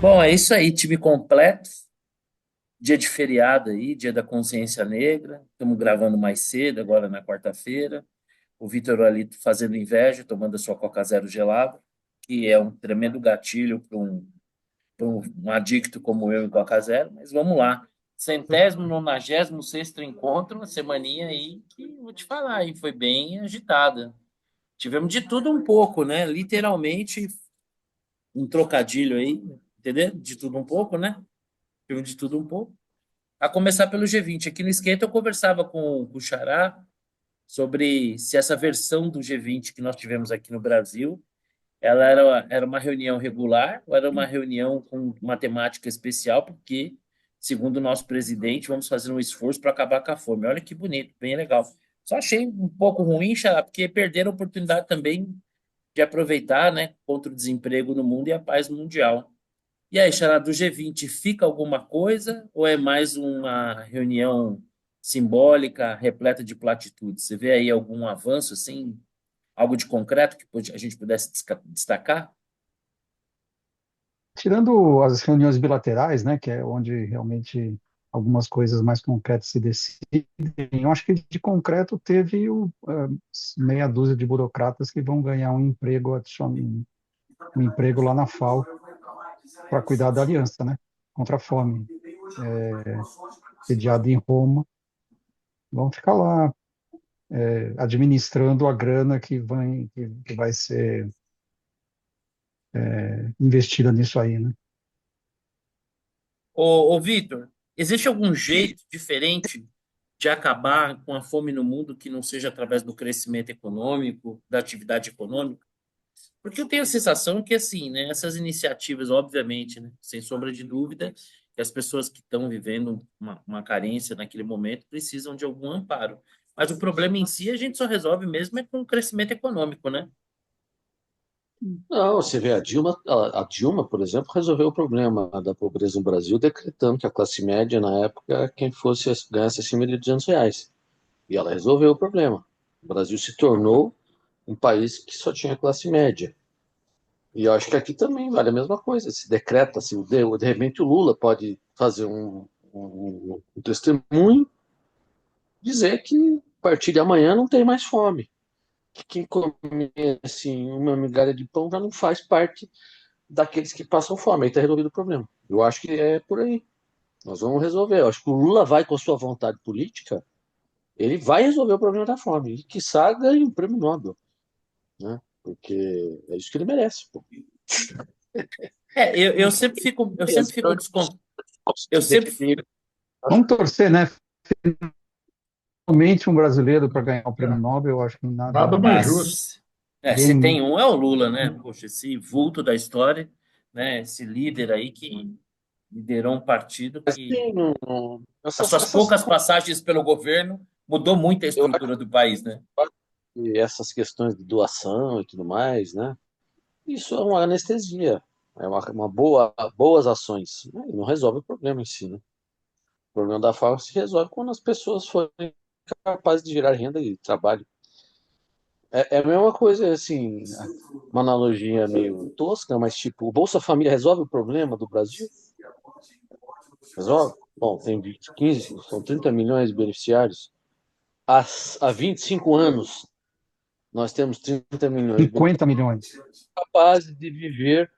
Bom, é isso aí, time completo. Dia de feriado aí, dia da consciência negra. Estamos gravando mais cedo, agora na quarta-feira. O Vitor ali fazendo inveja, tomando a sua Coca Zero gelada, que é um tremendo gatilho para um adicto como eu em Coca Zero. Mas vamos lá. Centésimo, 96º encontro, uma semaninha aí que vou te falar, hein, foi bem agitada. Tivemos de tudo um pouco, né? Literalmente um trocadilho aí, entendeu? De tudo um pouco, né? Tivemos de tudo um pouco. A começar pelo G20. Aqui no Esquenta eu conversava com o Xará sobre se essa versão do G20 que nós tivemos aqui no Brasil, ela era uma reunião regular ou era uma reunião com uma temática especial, porque, segundo o nosso presidente, vamos fazer um esforço para acabar com a fome. Olha que bonito, bem legal. Só achei um pouco ruim, Xará, porque perderam a oportunidade também de aproveitar, né, contra o desemprego no mundo e a paz mundial. E aí, Xará, do G20 fica alguma coisa ou é mais uma reunião simbólica, repleta de platitudes? Você vê aí algum avanço, assim, algo de concreto que a gente pudesse destacar? Tirando as reuniões bilaterais, né, que é onde realmente algumas coisas mais concretas se decidem, eu acho que de concreto teve meia dúzia de burocratas que vão ganhar um emprego adicional, um emprego lá na FAO para cuidar da aliança, né, contra a fome, sediada em Roma, vão ficar lá administrando a grana que vai ser investida nisso aí, né? Ô, Vitor, existe algum jeito diferente de acabar com a fome no mundo que não seja através do crescimento econômico, da atividade econômica? Porque eu tenho a sensação que, assim, né, essas iniciativas, obviamente, né, sem sombra de dúvida, que as pessoas que estão vivendo uma carência naquele momento precisam de algum amparo. Mas o problema em si a gente só resolve mesmo é com o crescimento econômico, né? Não, você vê, a Dilma, por exemplo, resolveu o problema da pobreza no Brasil, decretando que a classe média, na época, quem fosse ganhasse acima de R$ 200. E ela resolveu o problema. O Brasil se tornou um país que só tinha classe média. E eu acho que aqui também vale a mesma coisa. Se decreta, se de repente o Lula pode fazer um testemunho, dizer que a partir de amanhã não tem mais fome. Que quem come assim, uma migalha de pão já não faz parte daqueles que passam fome. Aí está resolvido o problema. Eu acho que é por aí. Nós vamos resolver. Eu acho que o Lula vai, com a sua vontade política, ele vai resolver o problema da fome. E quiçá ganhe um prêmio Nobel, né? Porque é isso que ele merece. Pô. Eu sempre fico eu sempre, Vamos torcer, né? Finalmente um brasileiro para ganhar o prêmio Nobel, eu acho que Nada nada, mais justo. se ninguém. tem um é o Lula, né? Poxa, esse vulto da história, né? Esse líder aí que liderou um partido Mas que, tem as essas, suas essas, poucas passagens pelo governo, mudou muito a eu estrutura do país, né? acho que essas questões de doação e tudo mais, né? Isso é uma anestesia. É boas ações. Né? Não resolve o problema em si, né? O problema da fome se resolve quando as pessoas forem capazes de gerar renda e trabalho. É a mesma coisa, assim, uma analogia meio tosca, mas tipo, o Bolsa Família resolve o problema do Brasil? Resolve? Bom, tem 15, são 30 milhões de beneficiários. Há 25 anos, nós temos 30 milhões de beneficiários 50 milhões. capazes de viver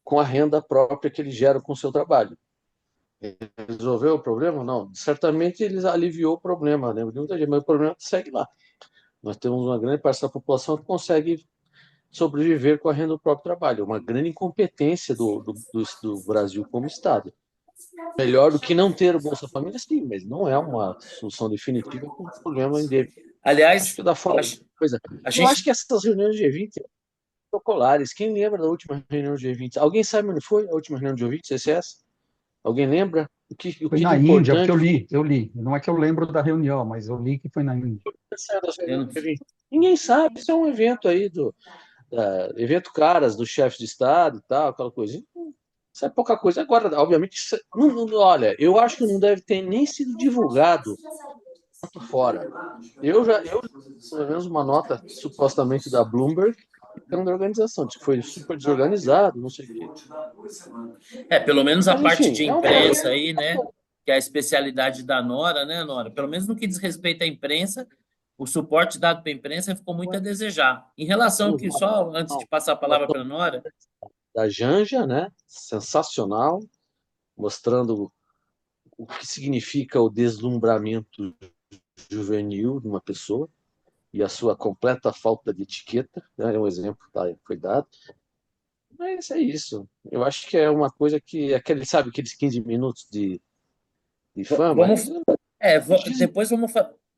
com a renda própria que eles geram com o seu trabalho. Resolveu o problema? Não. Certamente eles aliviou o problema, né? De muita gente, mas o problema segue lá. Nós temos uma grande parcela da população que consegue sobreviver com a renda do próprio trabalho. Uma grande incompetência do Brasil como Estado. Melhor do que não ter o Bolsa Família, sim, mas não é uma solução definitiva para o problema endêmico. Acho Aliás, que da forma a, coisa. a Eu acho gente que essas reuniões de G20 protocolares. Quem lembra da última reunião de G20? Alguém sabe onde foi a última reunião de G20, CCS? Alguém lembra? O Foi que de na Índia, porque importante foi eu li. Não é que eu lembro da reunião, mas eu li que foi na Índia. dessa eu reunião não- de G20? Ninguém sabe. Isso é um evento aí evento caras dos chefes de Estado e tal, aquela coisa. Isso é pouca coisa. Agora, obviamente, olha, eu acho que não deve ter nem sido divulgado fora. Eu, pelo menos uma nota supostamente da Bloomberg, época da organização, disse que foi super desorganizado, não sei o quê. Pelo menos a Mas, parte enfim, de é um problema. imprensa aí, né? Que é a especialidade da Nora, né, Nora? Pelo menos no que diz respeito à imprensa, o suporte dado para a imprensa ficou muito a desejar. Em relação que, só antes de Não, passar a palavra para a Nora, da Janja, né? Sensacional, mostrando o que significa o deslumbramento juvenil de uma pessoa e a sua completa falta de etiqueta, né? É um exemplo que foi dado. Mas é isso. Eu acho que é uma coisa que, sabe, aqueles 15 minutos de fama, vamos, eles depois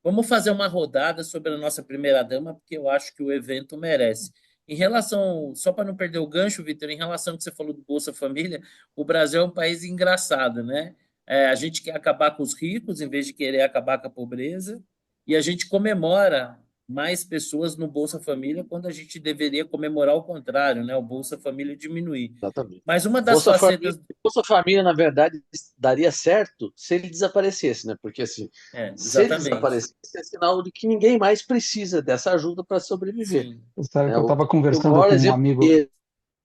vamos fazer uma rodada sobre a nossa primeira-dama, porque eu acho que o evento merece. Em relação, só para não perder o gancho, Vitor, em relação ao que você falou do Bolsa Família, o Brasil é um país engraçado, né? A gente quer acabar com os ricos em vez de querer acabar com a pobreza, e a gente comemora mais pessoas no Bolsa Família quando a gente deveria comemorar o contrário, né? O Bolsa Família diminuir. exatamente. Mas uma das Bolsa Família, facetas. Bolsa Família, na verdade, daria certo se ele desaparecesse, né? Porque assim, se ele Exatamente. desaparecesse, é sinal de que ninguém mais precisa dessa ajuda para sobreviver. Sim. Sabe Né? que eu estava O conversando maior com um exemplo amigo, de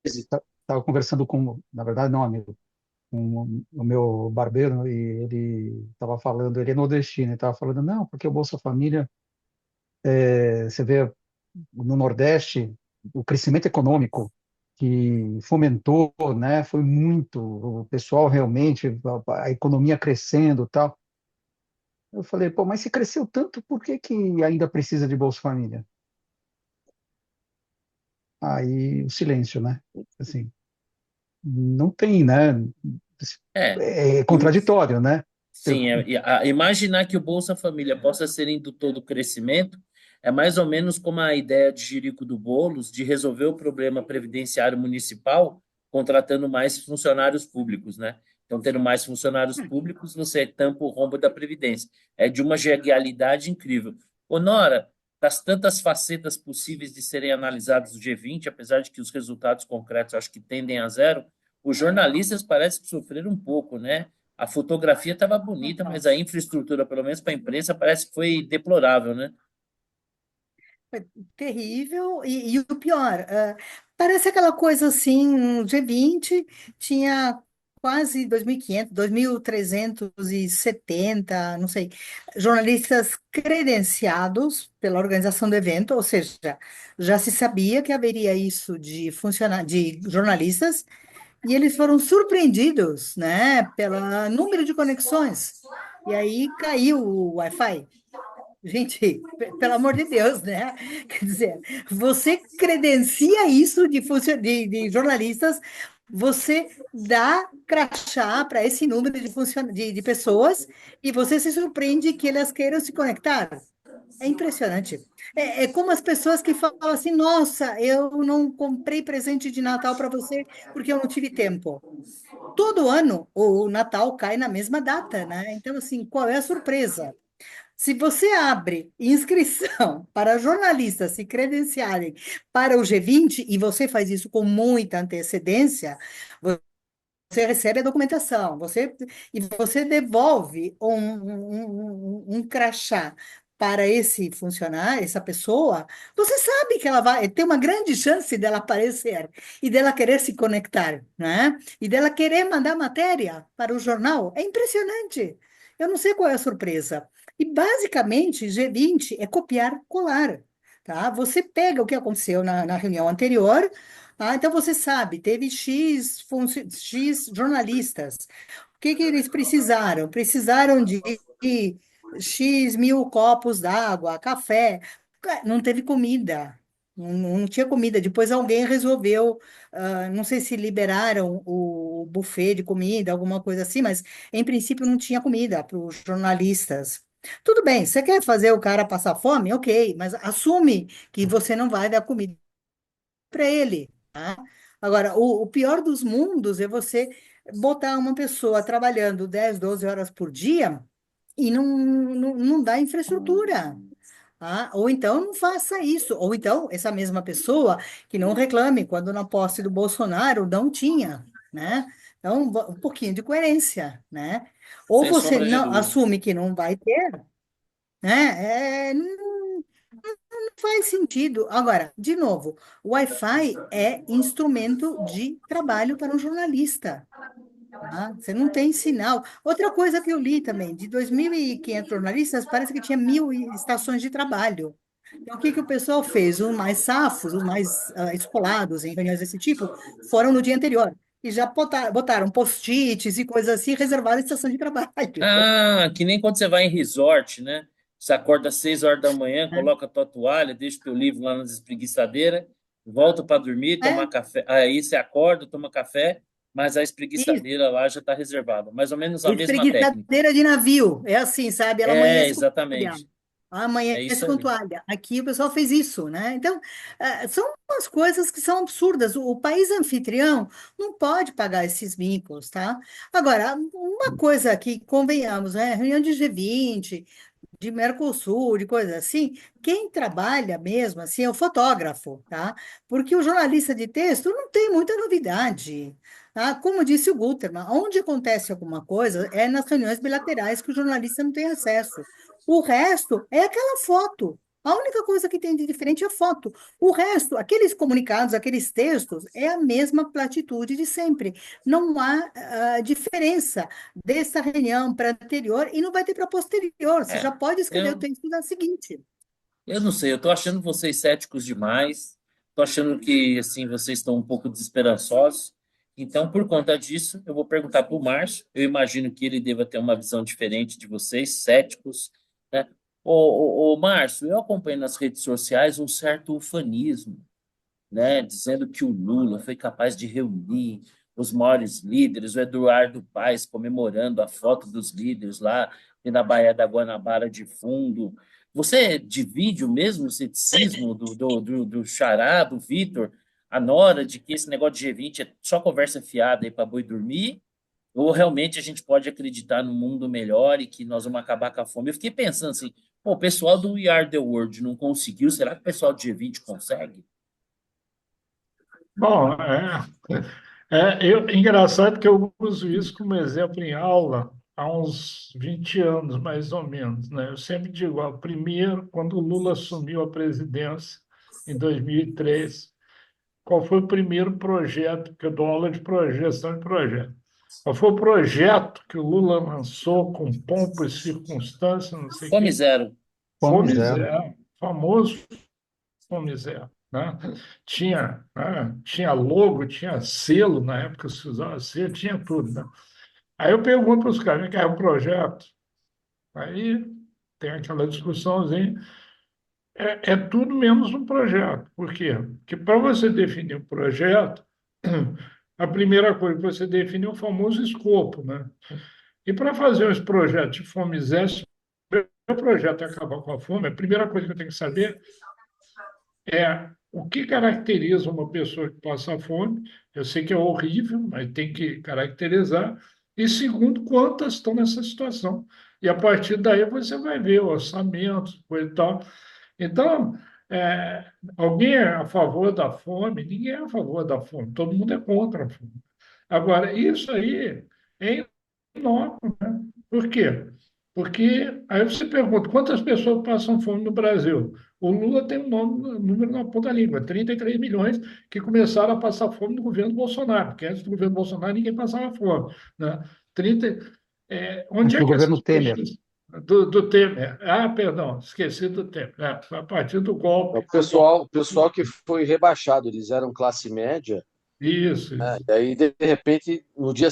êxito. estava conversando com, na verdade, não um amigo, com o meu barbeiro, e ele estava falando, ele é nordestino, ele estava falando, não, porque o Bolsa Família, você vê no Nordeste, o crescimento econômico que fomentou, né, foi muito, o pessoal realmente, a economia crescendo e tal. Eu falei, pô, mas se cresceu tanto, por que que ainda precisa de Bolsa Família? Aí o silêncio, né? Assim, não tem, né? É, É im- contraditório, né? sim, imaginar que o Bolsa Família possa ser indutor do crescimento é mais ou menos como a ideia de Jerico do Boulos de resolver o problema previdenciário municipal contratando mais funcionários públicos, né? Então, tendo mais funcionários públicos, você tampa o rombo da Previdência. É de uma genialidade incrível. Ô, Nora, das tantas facetas possíveis de serem analisadas do G20, apesar de que os resultados concretos acho que tendem a zero, os jornalistas parecem que sofreram um pouco, né? A fotografia estava bonita, mas a infraestrutura, pelo menos para a imprensa, parece que foi deplorável, né? Foi terrível. E o pior, parece aquela coisa assim, G20 tinha quase 2.500, 2.370, não sei, jornalistas credenciados pela organização do evento, ou seja, já se sabia que haveria isso de jornalistas, e eles foram surpreendidos, né, pelo número de conexões. E aí caiu o Wi-Fi. Gente, pelo amor de Deus, né? Quer dizer, você credencia isso de jornalistas, você dá crachá para esse número de pessoas e você se surpreende que elas queiram se conectar. É impressionante. É como as pessoas que falam assim: nossa, eu não comprei presente de Natal para você porque eu não tive tempo. Todo ano o Natal cai na mesma data, né? Então, assim, qual é a surpresa? Se você abre inscrição para jornalistas se credenciarem para o G20 e você faz isso com muita antecedência, você recebe a documentação, e você devolve um crachá para esse funcionário, essa pessoa, você sabe que ela vai ter uma grande chance dela aparecer e dela querer se conectar, né? E dela querer mandar matéria para o jornal. É impressionante. Eu não sei qual é a surpresa. E basicamente, G20 é copiar, colar. Tá? Você pega o que aconteceu na reunião anterior. Então você sabe, teve X jornalistas. O que que eles precisaram? Precisaram de X mil copos d'água, café. Não teve comida. Não tinha comida. Depois alguém resolveu, não sei se liberaram o buffet de comida, alguma coisa assim, mas em princípio não tinha comida para os jornalistas. Tudo bem, você quer fazer o cara passar fome? Ok, mas assume que você não vai dar comida para ele. Tá? Agora, o pior dos mundos é você botar uma pessoa trabalhando 10, 12 horas por dia e não dá infraestrutura. Tá? Ou então não faça isso. Ou então, essa mesma pessoa que não reclame quando na posse do Bolsonaro não tinha, né? Então, um pouquinho de coerência, né? Ou Sem você sombra de não dúvida. assume que não vai ter, né? faz sentido. Agora, de novo, o Wi-Fi é instrumento de trabalho para um jornalista. Tá? Você não tem sinal. Outra coisa que eu li também, de 2.500 jornalistas, parece que tinha 1.000 estações de trabalho. Então, o que que o pessoal fez? Os mais safos, os mais escolados em reuniões desse tipo, foram no dia anterior e já botaram post-its e coisas assim, reservaram a estação de trabalho. Ah, que nem quando você vai em resort, né? Você acorda às 6 horas da manhã, Né? coloca a tua toalha, deixa o teu livro lá nas espreguiçadeiras, volta para dormir, tomar É, café. Aí você acorda, toma café, mas a isso. espreguiçadeira lá já está reservada. Mais ou menos a mesma técnica. Espreguiçadeira de navio. É assim, sabe? Ela É, amanhece com toalha. exatamente. É Amanhece isso com aí. toalha. Aqui o pessoal fez isso, né? Então, são umas coisas que são absurdas. O país anfitrião não pode pagar esses mincos, tá? Agora, uma coisa que convenhamos, né? Reunião de G20, de Mercosul, de coisas assim, quem trabalha mesmo assim é o fotógrafo, tá? Porque o jornalista de texto não tem muita novidade, tá? Como disse o Gutermann, onde acontece alguma coisa é nas reuniões bilaterais que o jornalista não tem acesso. O resto é aquela foto. A única coisa que tem de diferente é a foto. O resto, aqueles comunicados, aqueles textos, é a mesma platitude de sempre. Não há diferença dessa reunião para anterior e não vai ter para posterior. Você É, já pode escrever o eu, texto da seguinte. eu não sei, eu tô achando vocês céticos demais, tô achando que, assim, vocês estão um pouco desesperançosos. Então, por conta disso, eu vou perguntar para o Márcio. Eu imagino que ele deva ter uma visão diferente de vocês, céticos, né? Ô, Márcio, eu acompanho nas redes sociais um certo ufanismo, né, dizendo que o Lula foi capaz de reunir os maiores líderes, o Eduardo Paes comemorando a foto dos líderes lá e na Baía da Guanabara de fundo. Você divide o mesmo ceticismo do Xará, do Vitor, a Nora, de que esse negócio de G20 é só conversa fiada aí para boi dormir? Ou realmente a gente pode acreditar num mundo melhor e que nós vamos acabar com a fome? Eu fiquei pensando assim, pô, o pessoal do We Are the World não conseguiu, será que o pessoal do G20 consegue? Bom, engraçado que eu uso isso como exemplo em aula há uns 20 anos, mais ou menos, né? Eu sempre digo, ó, primeiro, quando o Lula assumiu a presidência, em 2003, qual foi o primeiro projeto, que eu dou aula de projeção de projeto. Qual foi o projeto que o Lula lançou com pompa e circunstância, não sei o Fome quê? zero. Fome Fome zero. Zero, famoso Fome Zero, né? Tinha logo, tinha selo, na época se usava selo, tinha tudo, né? Aí eu pergunto para os caras, que é um projeto? Aí tem aquela discussãozinha, é tudo menos um projeto. Por quê? Porque para você definir um projeto, a primeira coisa que você define é o famoso escopo, né? E para fazer esse projeto de fome zero, se o meu projeto é acabar com a fome, a primeira coisa que eu tenho que saber é o que caracteriza uma pessoa que passa fome. Eu sei que é horrível, mas tem que caracterizar. E segundo, quantas estão nessa situação. E a partir daí você vai ver o orçamento, coisa e tal. Então, alguém é a favor da fome? Ninguém é a favor da fome, todo mundo é contra a fome. Agora, isso aí é inócuo, né? Por quê? Porque aí você pergunta quantas pessoas passam fome no Brasil? O Lula tem um número na ponta da língua, 33 milhões que começaram a passar fome no governo Bolsonaro, porque antes do governo Bolsonaro ninguém passava fome, né? 30, onde Antes é do que governo essas Temer. pessoas... Do Temer. Ah, perdão, esqueci do Temer. A partir do O golpe. pessoal que foi rebaixado, eles eram classe média, Isso, né? isso. E aí, de repente, no dia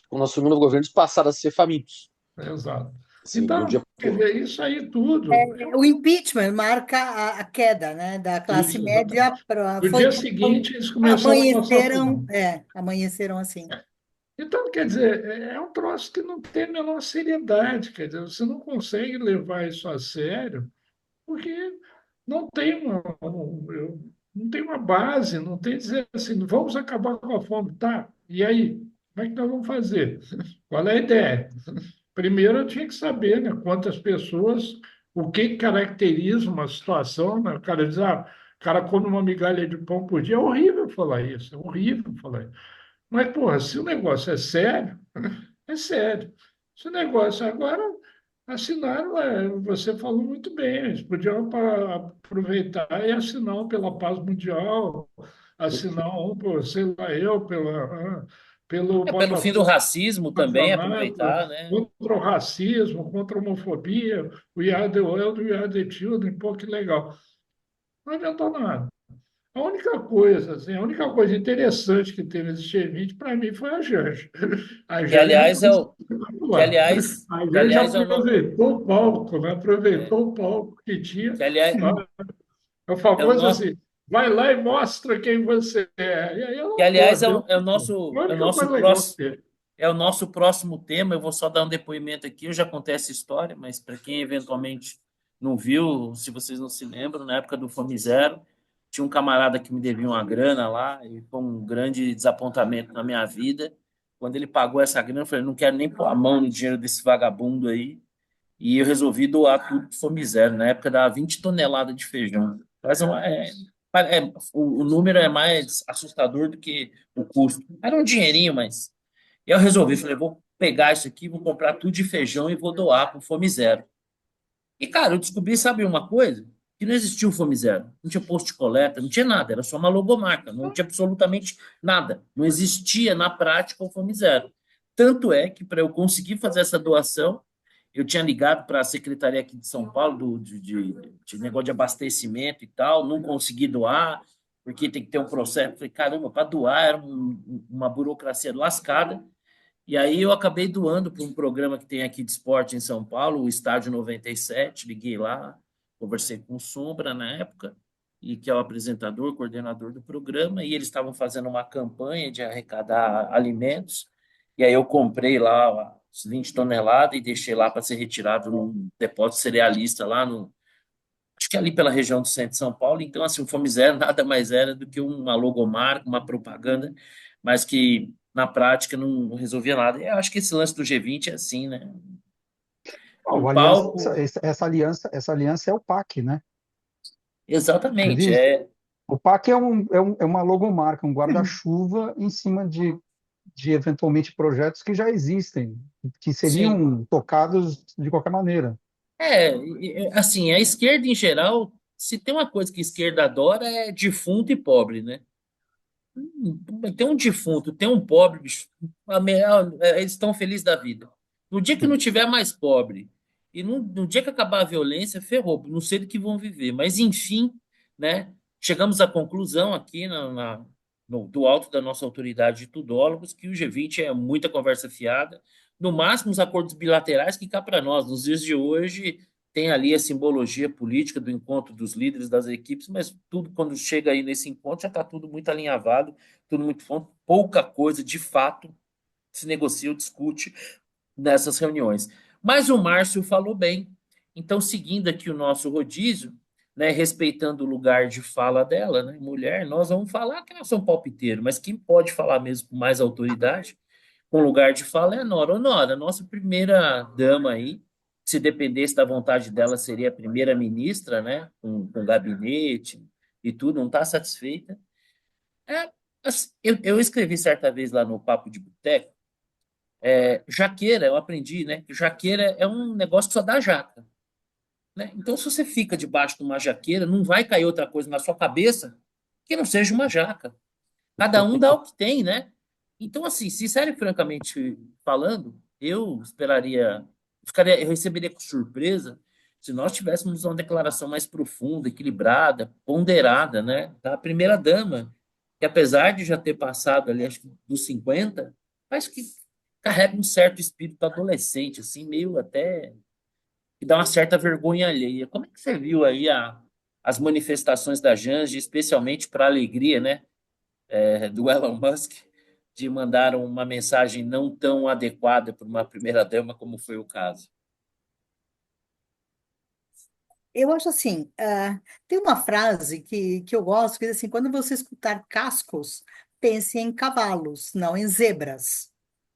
quando assumiram o governo, eles passaram a ser famintos. Exato. Assim, de um Então, dia para quer o outro. dizer, isso aí tudo. O impeachment marca a queda, né, da classe Isso, exatamente. média para No dia seguinte, eles começaram a passar amanheceram, fome. amanheceram assim. Então, quer dizer, é um troço que não tem a menor seriedade, quer dizer, você não consegue levar isso a sério, porque não tem não tem uma base, não tem dizer assim, vamos acabar com a fome, tá? E aí, como é que nós vamos fazer? Qual é a ideia? Primeiro, eu tinha que saber, né, quantas pessoas, o que caracteriza uma situação, né? O cara diz, o cara come uma migalha de pão por dia, é horrível falar isso, é horrível falar isso. Mas, porra, se o negócio é sério, é sério. Se o negócio agora, Assinaram, você falou muito bem, eles podiam aproveitar e assinar um pela paz mundial, assinar um, por, sei lá, pelo Pelo fim do Botafogo racismo também, Campeonato, aproveitar, né? contra o racismo, contra a homofobia, We Are the World, We Are the Children, pô, que legal. Não adiantou nada. A única coisa, assim, a única coisa interessante que teve nesse G20 para mim foi a Janja. A Que Janja aliás é foi o, que espetacular. aliás, A que Janja aliás é o, no- aproveitou o palco, né? é, Aproveitou o palco que tinha. que aliás É o é o famoso nosso, assim, vai lá e mostra quem você é. E aí que ela aliás pôde. é Foi a o única nosso coisa legal que próximo teve. é o nosso próximo tema. Eu vou só dar um depoimento aqui. Eu já contei essa história, mas para quem eventualmente não viu, se vocês não se lembram, na época do Fome Zero, tinha um camarada que me devia uma grana lá e foi um grande desapontamento na minha vida. Quando ele pagou essa grana, eu falei, não quero nem pôr a mão no dinheiro desse vagabundo aí. E eu resolvi doar tudo para Fome Zero. Na época dava 20 toneladas de feijão. O número é mais assustador do que o custo. Era um dinheirinho, mas eu resolvi, falei, vou pegar isso aqui, vou comprar tudo de feijão e vou doar para o Fome Zero. E, cara, eu descobri, sabe uma coisa? Que não existia o Fome Zero. Não tinha posto de coleta, não tinha nada, era só uma logomarca, não tinha absolutamente nada. Não existia na prática o Fome Zero. Tanto é que para eu conseguir fazer essa doação, eu tinha ligado para a secretaria aqui de São Paulo de negócio de abastecimento e tal, não consegui doar, porque tem que ter um processo. Falei, caramba, para doar era uma burocracia lascada. E aí eu acabei doando para um programa que tem aqui de esporte em São Paulo, o Estádio 97. Liguei lá, conversei com o Sombra na época, e que é o apresentador, coordenador do programa, e eles estavam fazendo uma campanha de arrecadar alimentos. E aí eu comprei lá as 20 toneladas e deixei lá para ser retirado num depósito cerealista lá no, acho que ali pela região do centro de São Paulo. Então, assim, o Fome Zero nada mais era do que uma logomarca, uma propaganda, mas que na prática não resolvia nada. Eu acho que esse lance do G20 é assim, né? Ó, Um o aliança, palco, essa aliança é o PAC, né? exatamente, Acredita? é, O PAC é uma logomarca, um guarda-chuva em cima de eventualmente projetos que já existem, que sim. seriam tocados de qualquer maneira. Assim, a esquerda em geral, se tem uma coisa que a esquerda adora é defunto e pobre, né? Tem um defunto, tem um pobre, bicho, eles estão felizes da vida. No dia que não tiver mais pobre e no dia que acabar a violência, ferrou, não sei do que vão viver. Mas, enfim, né, chegamos à conclusão aqui do alto da nossa autoridade de tudólogos que o G20 é muita conversa fiada. No máximo, os acordos bilaterais que cá para nós, nos dias de hoje, tem ali a simbologia política do encontro dos líderes das equipes, mas tudo quando chega aí nesse encontro já está tudo muito alinhavado, tudo muito bom, pouca coisa de fato se negocia ou discute nessas reuniões. Mas o Márcio falou bem. Então, seguindo aqui o nosso rodízio, né, respeitando o lugar de fala dela, né, mulher, nós vamos falar que nós somos palpiteiro, mas quem pode falar mesmo com mais autoridade, com lugar de fala, é a Nora. Ô, Nora, nossa primeira dama aí, se dependesse da vontade dela, seria a primeira-ministra, né, com gabinete e tudo, não está satisfeita. É, assim, eu escrevi certa vez lá no Papo de Boteco, jaqueira, eu aprendi, né, que jaqueira é um negócio que só dá jaca, né? Então, se você fica debaixo de uma jaqueira, não vai cair outra coisa na sua cabeça que não seja uma jaca. Cada um dá o que tem, né? Então, assim, sincero e francamente falando, eu receberia com surpresa se nós tivéssemos uma declaração mais profunda, equilibrada, ponderada, né? Da primeira-dama, que apesar de já ter passado ali, acho que dos 50, mas que carrega um certo espírito adolescente, assim, meio até que dá uma certa vergonha alheia. Como é que você viu aí as manifestações da Janja, especialmente para a alegria, né? Do Elon Musk de mandar uma mensagem não tão adequada para uma primeira-dama, como foi o caso. Eu acho assim, tem uma frase que eu gosto, que diz assim, quando você escutar cascos, pense em cavalos, não em zebras,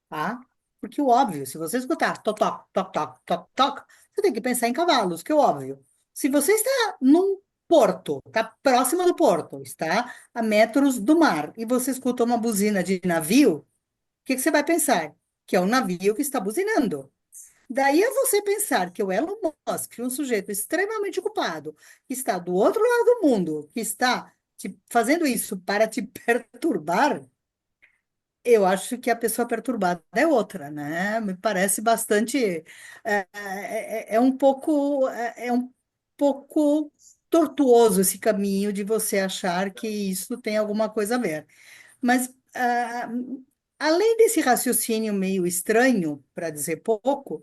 tá? Porque o óbvio, se você escutar toc, toc, toc, toc, toc, toc, você tem que pensar em cavalos, que é o óbvio. Se você está num porto, está próximo do porto, está a metros do mar, e você escuta uma buzina de navio, o que que você vai pensar? Que é um navio que está buzinando. Daí é você pensar que o Elon Musk, um sujeito extremamente ocupado, que está do outro lado do mundo, que está fazendo isso para te perturbar, eu acho que a pessoa perturbada é outra, né? Me parece bastante. É um pouco tortuoso esse caminho de você achar que isso tem alguma coisa a ver. Mas, além desse raciocínio meio estranho, para dizer pouco,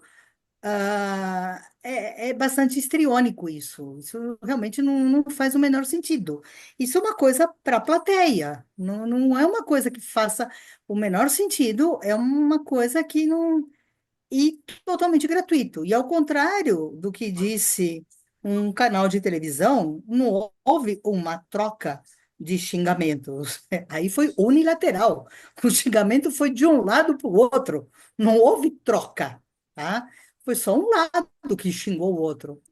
é bastante histriônico isso. Isso realmente não faz o menor sentido. Isso é uma coisa para a plateia, não é uma coisa que faça o menor sentido, é uma coisa que não. E totalmente gratuito. E ao contrário do que disse um canal de televisão, não houve uma troca de xingamentos. Aí foi unilateral. O xingamento foi de um lado para o outro. Não houve troca, tá? Foi só um lado que xingou o outro, O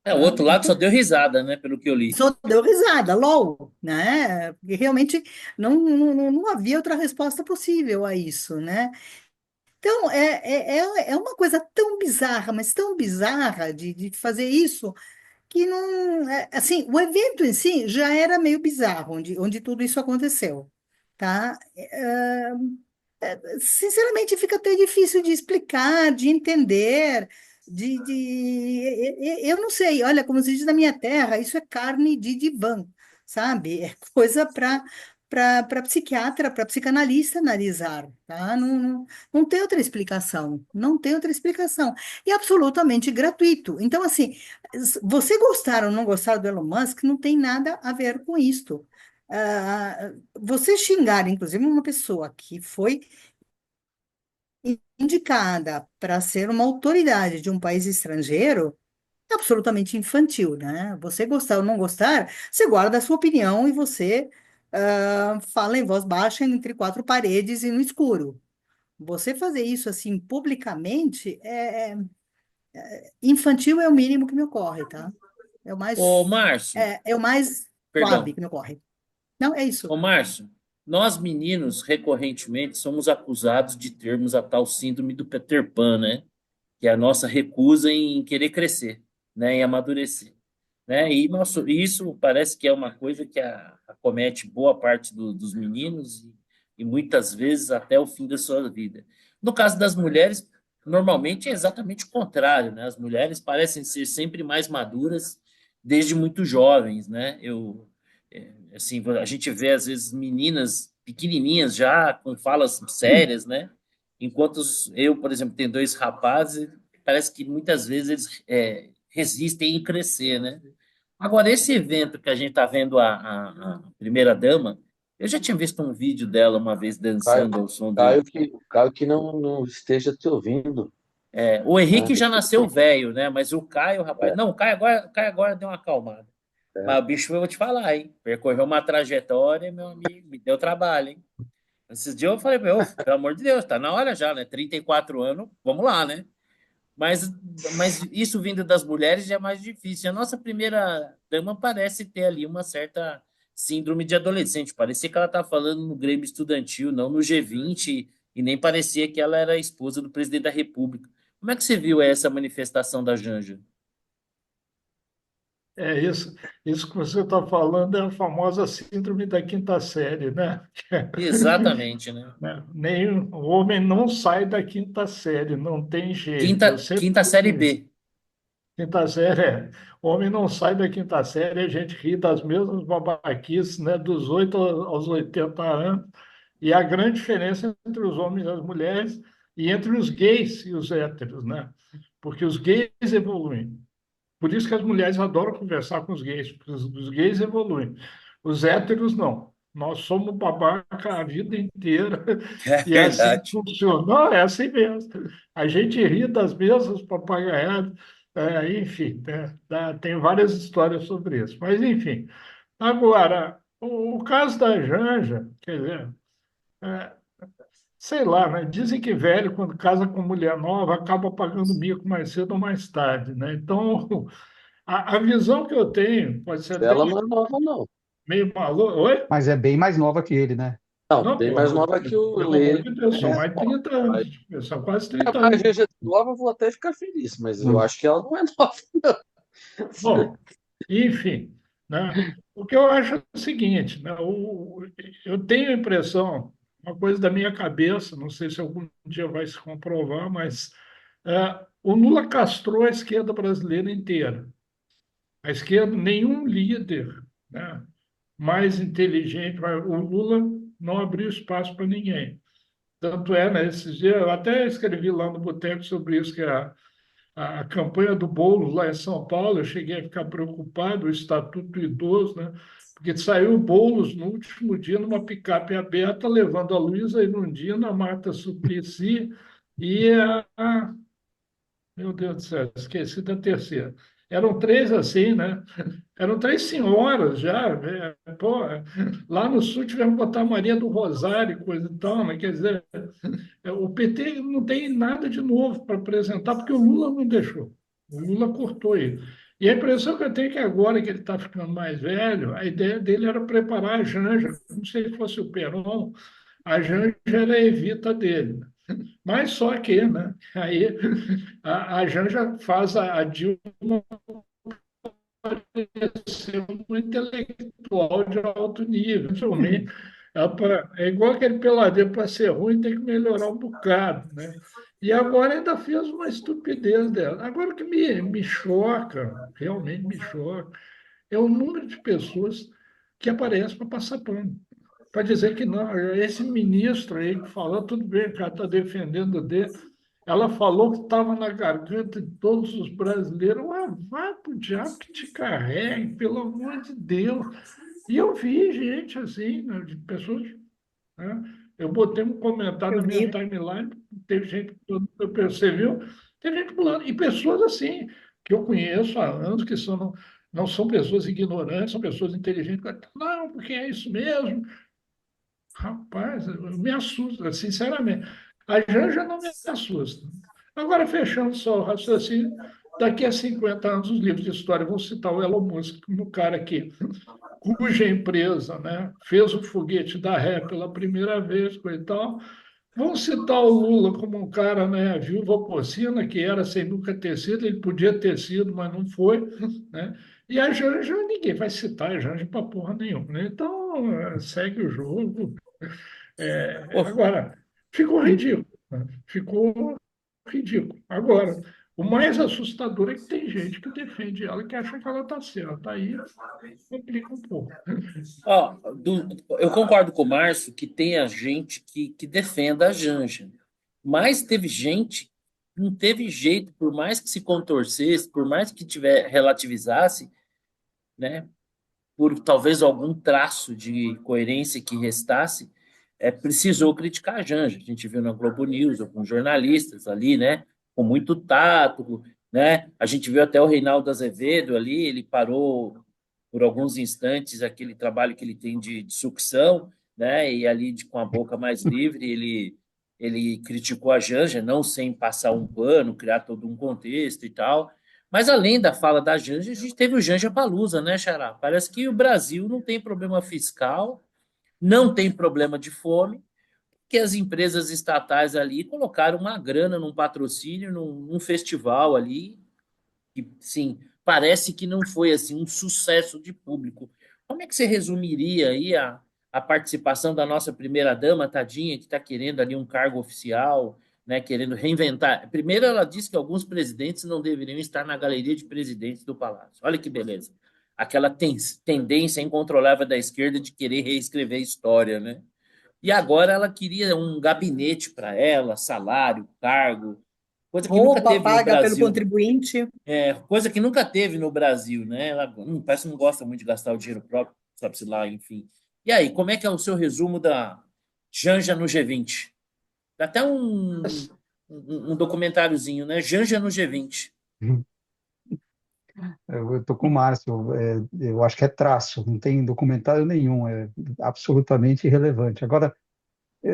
tá? outro lado só deu risada, né? Pelo que eu li. Só deu risada, LOL, né? Porque realmente não havia outra resposta possível a isso, né? Então, é uma coisa tão bizarra, mas tão bizarra de fazer isso, que não. Assim, o evento em si já era meio bizarro, onde tudo isso aconteceu, tá? Sinceramente, fica até difícil de explicar, de entender, eu não sei, olha, como se diz na minha terra, isso é carne de divã, sabe? É coisa para psiquiatra, para psicanalista analisar, tá? Não tem outra explicação, não tem outra explicação. E é absolutamente gratuito. Então, assim, você gostar ou não gostar do Elon Musk não tem nada a ver com isto. Você xingar, inclusive, uma pessoa que foi indicada para ser uma autoridade de um país estrangeiro é absolutamente infantil, né? Você gostar ou não gostar, você guarda a sua opinião e você fala em voz baixa entre quatro paredes e no escuro. Você fazer isso assim publicamente infantil é o mínimo que me ocorre, tá? Ô, Márcio, É o mais suave perdão. que me ocorre. Não, é isso. Ô, Márcio, nós meninos recorrentemente somos acusados de termos a tal síndrome do Peter Pan, né? Que é a nossa recusa em querer crescer, né? Em amadurecer, né? E isso parece que é uma coisa que acomete boa parte dos meninos e muitas vezes até o fim da sua vida. No caso das mulheres, normalmente é exatamente o contrário, né? As mulheres parecem ser sempre mais maduras desde muito jovens, né? Assim, a gente vê às vezes meninas pequenininhas já com falas sérias, né? Enquanto eu, por exemplo, tenho dois rapazes, parece que muitas vezes eles resistem em crescer, né? Agora, esse evento que a gente está vendo a primeira-dama, eu já tinha visto um vídeo dela uma vez Caio, dançando ao som do. Caio que não esteja te ouvindo, O né? Henrique já nasceu velho, né? Mas o Caio, rapaz. Não, o Caio agora deu uma acalmada. Mas o bicho, eu vou te falar, hein? Percorreu uma trajetória, meu amigo, me deu trabalho, hein? Esses dias eu falei, meu, pelo amor de Deus, tá na hora já, né? 34 anos, vamos lá, né? Mas, mas isso vindo das mulheres já é mais difícil. A nossa primeira dama parece ter ali uma certa síndrome de adolescente. Parecia que ela estava falando no Grêmio Estudantil, não no G20, e nem parecia que ela era a esposa do presidente da República. Como é que você viu essa manifestação da Janja? É isso que você está falando é a famosa síndrome da quinta série, né? Exatamente, né? Nem o homem não sai da quinta série, não tem jeito. Eu sempre Quinta série digo isso. B. Quinta série o homem não sai da quinta série, a gente ri das mesmas babaquices, né? Dos 8 aos 80 anos. E a grande diferença entre os homens e as mulheres e entre os gays e os héteros, né? Porque os gays evoluem. Por isso que as mulheres adoram conversar com os gays, porque os gays evoluem. Os héteros não. Nós somos babaca a vida inteira É e é assim que verdade. funciona. Não, é assim mesmo. A gente ri das mesmas papagaiadas, enfim, né? Tem várias histórias sobre isso. Mas, enfim. Agora, o caso da Janja, quer dizer, é, sei lá, né? Dizem que velho, quando casa com mulher nova, acaba pagando mico mais cedo ou mais tarde, né? Então, a visão que eu tenho pode ser até Ela não é nova, não. meio maluca. Oi? Mas é bem mais nova que ele, né? Não, Não, bem pelo mais amor de nova que Deus, o pelo amor Lênin. de Deus, são É, mais de 30 anos, Mas são quase 30 a anos. Janja nova, eu vou até ficar feliz, mas eu hum, acho que ela não é nova. Bom, enfim, né? O que eu acho é o seguinte, né? Eu tenho a impressão, uma coisa da minha cabeça, não sei se algum dia vai se comprovar, mas o Lula castrou a esquerda brasileira inteira. A esquerda, nenhum líder, né, mais inteligente, o Lula não abriu espaço para ninguém. Tanto é, né, esses dias, eu até escrevi lá no Boteco sobre isso, que a campanha do Boulos lá em São Paulo, eu cheguei a ficar preocupado, o Estatuto do Idoso, né? Porque saiu o Boulos no último dia numa picape aberta, levando a Luísa Erundina, a Marta Suplicy e meu Deus do céu, esqueci da terceira. Eram três assim, né? Eram três senhoras já. Pô, lá no sul tivemos que botar a Maria do Rosário, coisa e tal, né? Quer dizer, o PT não tem nada de novo para apresentar, porque o Lula não deixou. O Lula cortou ele. E a impressão que eu tenho é que agora que ele está ficando mais velho, a ideia dele era preparar a Janja, como se ele fosse o Perón, a Janja era a Evita dele. Mas só que, né? Aí a Janja faz a Dilma ser um intelectual de alto nível. Realmente, é igual aquele peladeiro, para ser ruim tem que melhorar um bocado, né? E agora ainda fez uma estupidez dela. Agora o que me choca, realmente me choca, é o número de pessoas que aparecem para passar pano. Para dizer que não, esse ministro aí que falou, tudo bem, o cara está defendendo dele. Ela falou que estava na garganta de todos os brasileiros. Ué, vai pro diabo que te carregue, pelo amor de Deus. E eu vi gente assim, né, de pessoas, né? Eu botei um comentário Eu na minha vi. timeline, teve gente, você viu? Teve gente pulando. E pessoas assim, que eu conheço há anos, que são, não são pessoas ignorantes, são pessoas inteligentes. Não, porque é isso mesmo. Rapaz, me assusta, sinceramente. A Janja não me assusta. Agora, fechando só o raciocínio, daqui a 50 anos, os livros de história vão citar o Elon Musk como o cara que, cuja empresa, né, fez o foguete da ré pela primeira vez, coisa e tal. Vão citar o Lula como um cara, né, viúva porcina, que era sem nunca ter sido, ele podia ter sido, mas não foi, né? E a Janja, ninguém vai citar a Janja para porra nenhuma, né? Então, segue o jogo. Pô, Agora, ficou ridículo, né? Ficou ridículo. Agora, o mais assustador é que tem gente que defende ela, que acha que ela está certa. Aí complica um pouco. ó, eu concordo com o Márcio que tem a gente que defenda a Janja, mas teve gente que não teve jeito, por mais que se contorcesse, por mais que relativizasse, né, por talvez algum traço de coerência que restasse, precisou criticar a Janja. A gente viu na Globo News, alguns jornalistas ali, né, com muito tato, né? A gente viu até o Reinaldo Azevedo ali, ele parou por alguns instantes aquele trabalho que ele tem de sucção, né? E ali com a boca mais livre, ele criticou a Janja, não sem passar um pano, criar todo um contexto e tal. Mas além da fala da Janja, a gente teve o Janja Palusa, né, Xará? Parece que o Brasil não tem problema fiscal, não tem problema de fome, que as empresas estatais ali colocaram uma grana num patrocínio, num festival ali, que, sim, parece que não foi assim um sucesso de público. Como é que você resumiria aí a participação da nossa primeira-dama, tadinha, que está querendo ali um cargo oficial, né, querendo reinventar? Primeiro, ela disse que alguns presidentes não deveriam estar na galeria de presidentes do Palácio. Olha que beleza. Aquela tendência incontrolável da esquerda de querer reescrever a história, né? E agora ela queria um gabinete para ela, salário, cargo, coisa que nunca Roupa teve no paga pelo Brasil. contribuinte. Coisa que nunca teve no Brasil, né? Ela parece que não gosta muito de gastar o dinheiro próprio, sabe-se lá, enfim. E aí, como é que é o seu resumo da Janja no G20? Dá até um documentáriozinho, né? Janja no G20. eu estou com o Márcio, eu acho que é traço, não tem documentário nenhum, é absolutamente irrelevante. Agora,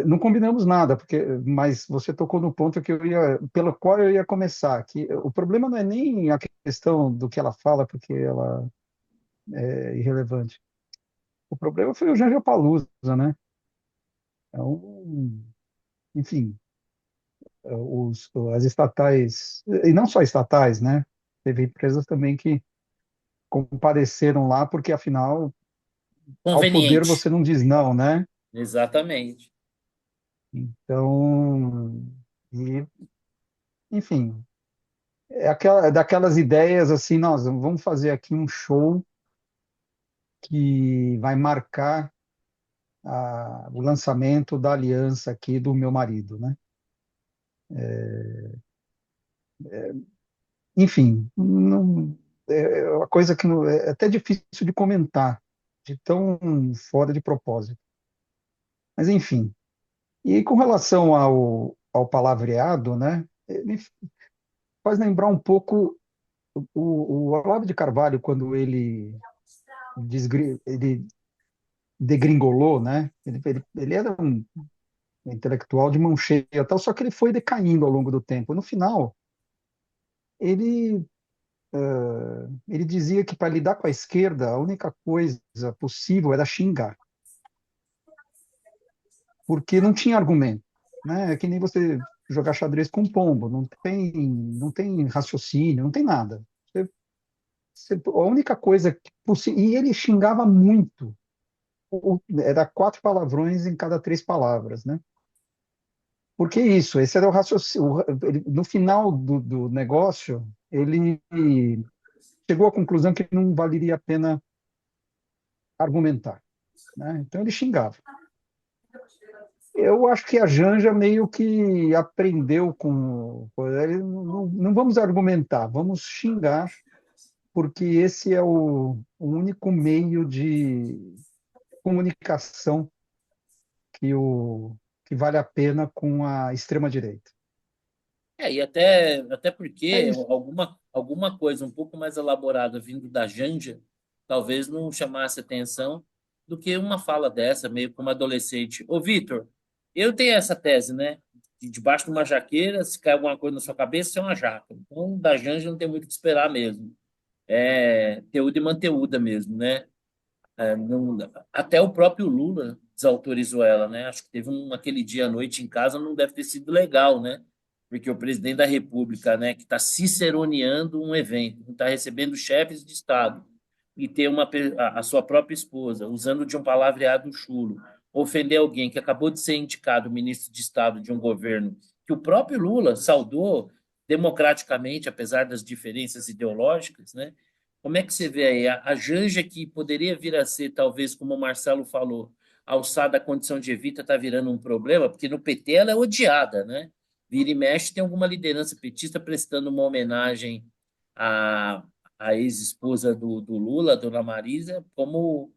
não combinamos nada, mas você tocou no ponto pelo qual eu ia começar, que o problema não é nem a questão do que ela fala, porque ela é irrelevante. O problema foi o Janja Palusa, né? Então, enfim, as estatais, e não só estatais, né? Teve empresas também que compareceram lá, porque afinal, ao poder Conveniente. você não diz não, né? Exatamente. Então, e, enfim, é daquelas ideias assim, nós vamos fazer aqui um show que vai marcar o lançamento da aliança aqui do meu marido, né? Enfim, não, é uma coisa que é até difícil de comentar, de tão fora de propósito. Mas enfim, e com relação ao palavreado, né? Me faz lembrar um pouco o Olavo de Carvalho, quando ele degringolou, né? Ele era um intelectual de mão cheia, tal, só que ele foi decaindo ao longo do tempo. No final, ele ele dizia que para lidar com a esquerda, a única coisa possível era xingar, porque não tinha argumento, né? É que nem você jogar xadrez com pombo, não tem raciocínio, não tem nada. A única coisa que possível, e ele xingava muito. Era 4 palavrões em cada 3 palavras, né? Porque isso, esse era o raciocínio. No final do negócio, ele chegou à conclusão que não valeria a pena argumentar, né? Então ele xingava. Eu acho que a Janja meio que aprendeu ele, não vamos argumentar, vamos xingar, porque esse é o único meio de comunicação que vale a pena com a extrema-direita. E até É porque isso. alguma coisa um pouco mais elaborada vindo da Janja talvez não chamasse atenção do que uma fala dessa, meio como adolescente. Ô, Vitor, eu tenho essa tese, né? De debaixo de uma jaqueira, se cai alguma coisa na sua cabeça, isso é uma jaca. Então, da Janja não tem muito o que esperar mesmo. É teuda e manteuda mesmo, né? Até o próprio Lula desautorizou ela, né? Acho que teve aquele dia à noite em casa, não deve ter sido legal, né? Porque o presidente da República, né, que está ciceroneando um evento, está recebendo chefes de Estado e ter a sua própria esposa usando de um palavreado chulo, ofender alguém que acabou de ser indicado ministro de Estado de um governo que o próprio Lula saudou democraticamente, apesar das diferenças ideológicas, né? Como é que você vê aí a Janja que poderia vir a ser, talvez, como o Marcelo falou, alçada à condição de Evita, está virando um problema, porque no PT ela é odiada, né? Vira e mexe, tem alguma liderança petista prestando uma homenagem à, à ex-esposa do Lula, a dona Marisa, como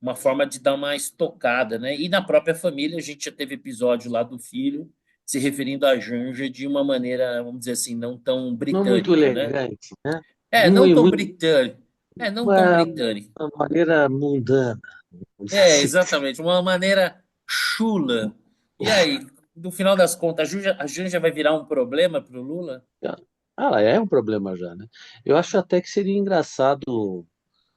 uma forma de dar uma estocada, né? E na própria família, a gente já teve episódio lá do filho se referindo à Janja de uma maneira, vamos dizer assim, não tão Não muito britânica, né? elegante, né? Não Muito, tão muito, britânico. Não tão uma, britânico. uma maneira mundana, vamos dizer assim. Exatamente, uma maneira chula. E aí, no final das contas, a Janja vai virar um problema para o Lula? Ela é um problema já, né? Eu acho até que seria engraçado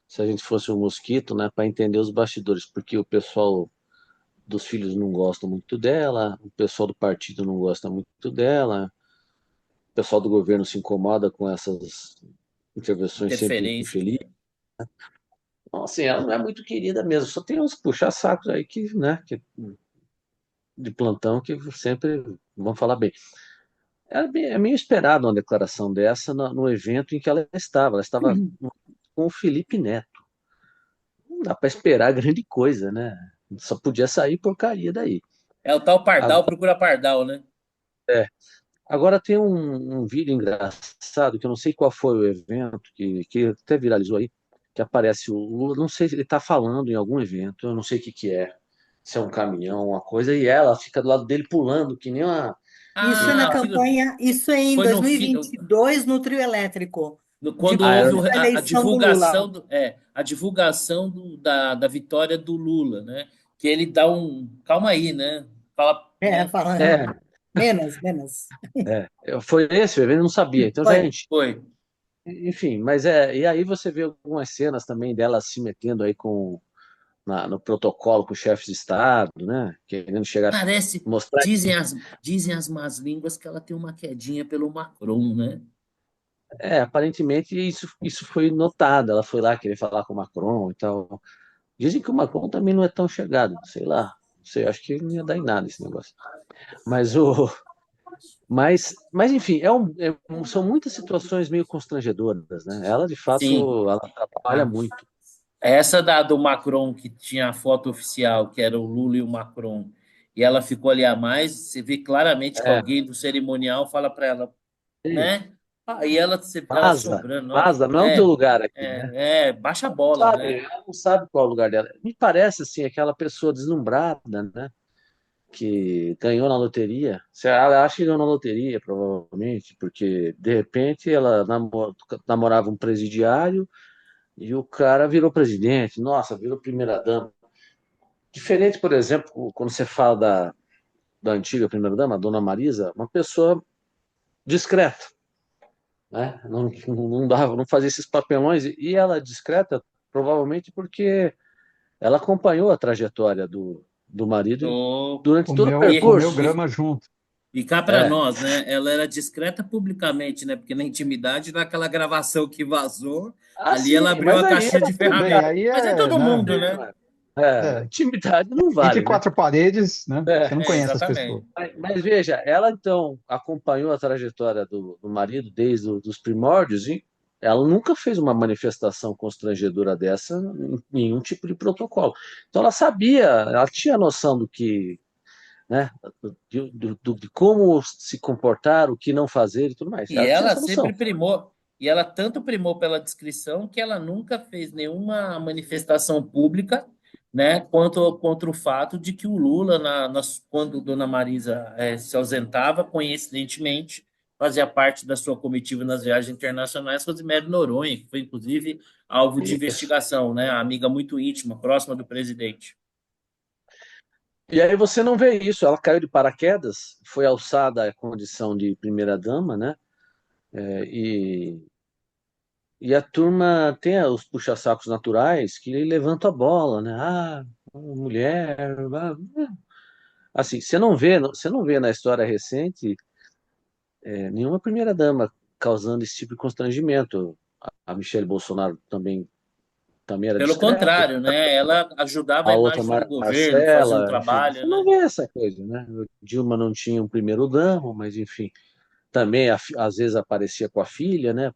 se a gente fosse um mosquito, né, para entender os bastidores, porque o pessoal dos filhos não gosta muito dela, o pessoal do partido não gosta muito dela, o pessoal do governo se incomoda com essas intervenções sempre Interferência. infelizes. Então, assim, ela não é muito querida mesmo, só tem uns puxa-sacos aí que, né, de plantão que sempre vão falar bem. É meio esperado uma declaração dessa no evento em que ela estava. Ela estava com o Felipe Neto. Não dá para esperar grande coisa, né? Só podia sair porcaria daí. É o tal pardal Agora, procura pardal, né? é, agora tem um vídeo engraçado, que eu não sei qual foi o evento, que até viralizou aí, que aparece o Lula, não sei se ele está falando em algum evento, eu não sei o que que é, se é um caminhão, uma coisa, e ela fica do lado dele pulando, que nem uma. Isso é Ah, na aquilo campanha, isso é em foi dois no mil e fim, vinte e dois no trio elétrico, quando Ah, houve depois da a eleição do Lula. divulgação, a divulgação da vitória do Lula, né? Que ele dá calma aí, né? Fala, né? Fala, é, menos. foi esse o evento, eu não sabia, então já Foi. entendi. Foi. Enfim, e aí você vê algumas cenas também dela se metendo aí com no protocolo com os chefes de Estado, né? Querendo chegar, Parece, mostrar. dizem as más línguas que ela tem uma quedinha pelo Macron, né? Aparentemente isso foi notado. Ela foi lá querer falar com o Macron e tal. Dizem que o Macron também não é tão chegado, sei lá. Não sei, acho que não ia dar em nada esse negócio. Mas mas enfim, são muitas situações meio constrangedoras, né? Ela, de Sim. fato, ela trabalha Ah, muito. essa do Macron, que tinha a foto oficial, que era o Lula e o Macron, e ela ficou ali a mais, você vê claramente que É, alguém do cerimonial fala para ela, né? Aí ela vaza, sobrando, nossa, vaza, não é o teu lugar aqui, né? baixa a bola, Sabe, né? ela não sabe qual é o lugar dela. Me parece, assim, aquela pessoa deslumbrada, né? Que ganhou na loteria. Ela acha que ganhou na loteria, provavelmente, porque, de repente, ela namorava um presidiário e o cara virou presidente. Nossa, virou primeira-dama. Diferente, por exemplo, quando você fala da antiga primeira-dama, a Dona Marisa, uma pessoa discreta, né? Não fazia esses papelões. E ela é discreta, provavelmente porque ela acompanhou a trajetória do marido Ô, durante todo o e, Comeu percurso. grama junto. e cá para É, nós, né? Ela era discreta publicamente, né? Porque na intimidade, naquela gravação que vazou, ali ela sim, abriu mas a aí caixinha de Tudo bem, ferramentas. aí Mas é é, todo né? mundo, né? É, intimidade não entre vale, né? quatro paredes, né? Você É, não É, conhece as pessoas. exatamente. mas veja, ela então acompanhou a trajetória do marido desde os primórdios e ela nunca fez uma manifestação constrangedora dessa em nenhum tipo de protocolo. Então ela sabia, ela tinha noção do que, né, de como se comportar, o que não fazer e tudo mais. E Ela tinha ela essa sempre noção. primou, e ela tanto primou pela descrição que ela nunca fez nenhuma manifestação pública, né, quanto contra o fato de que o Lula, quando Dona Marisa se ausentava, coincidentemente, fazia parte da sua comitiva nas viagens internacionais, Rosemary Noronha, que foi inclusive alvo de Isso. investigação, né, amiga muito íntima, próxima do presidente. E aí você não vê isso. Ela caiu de paraquedas, foi alçada à condição de primeira-dama, né? E a turma tem os puxa-sacos naturais que levantam a bola, né? Ah, mulher. Assim, você não vê na história recente nenhuma primeira-dama causando esse tipo de constrangimento. A Michelle Bolsonaro também era Pelo discreta. contrário, né, ela ajudava a A outra, imagem do governo, fazia um Marcela, enfim, trabalho, você não né? vê essa coisa, né? Dilma não tinha um primeiro-damo, mas enfim, também às vezes aparecia com a filha, né?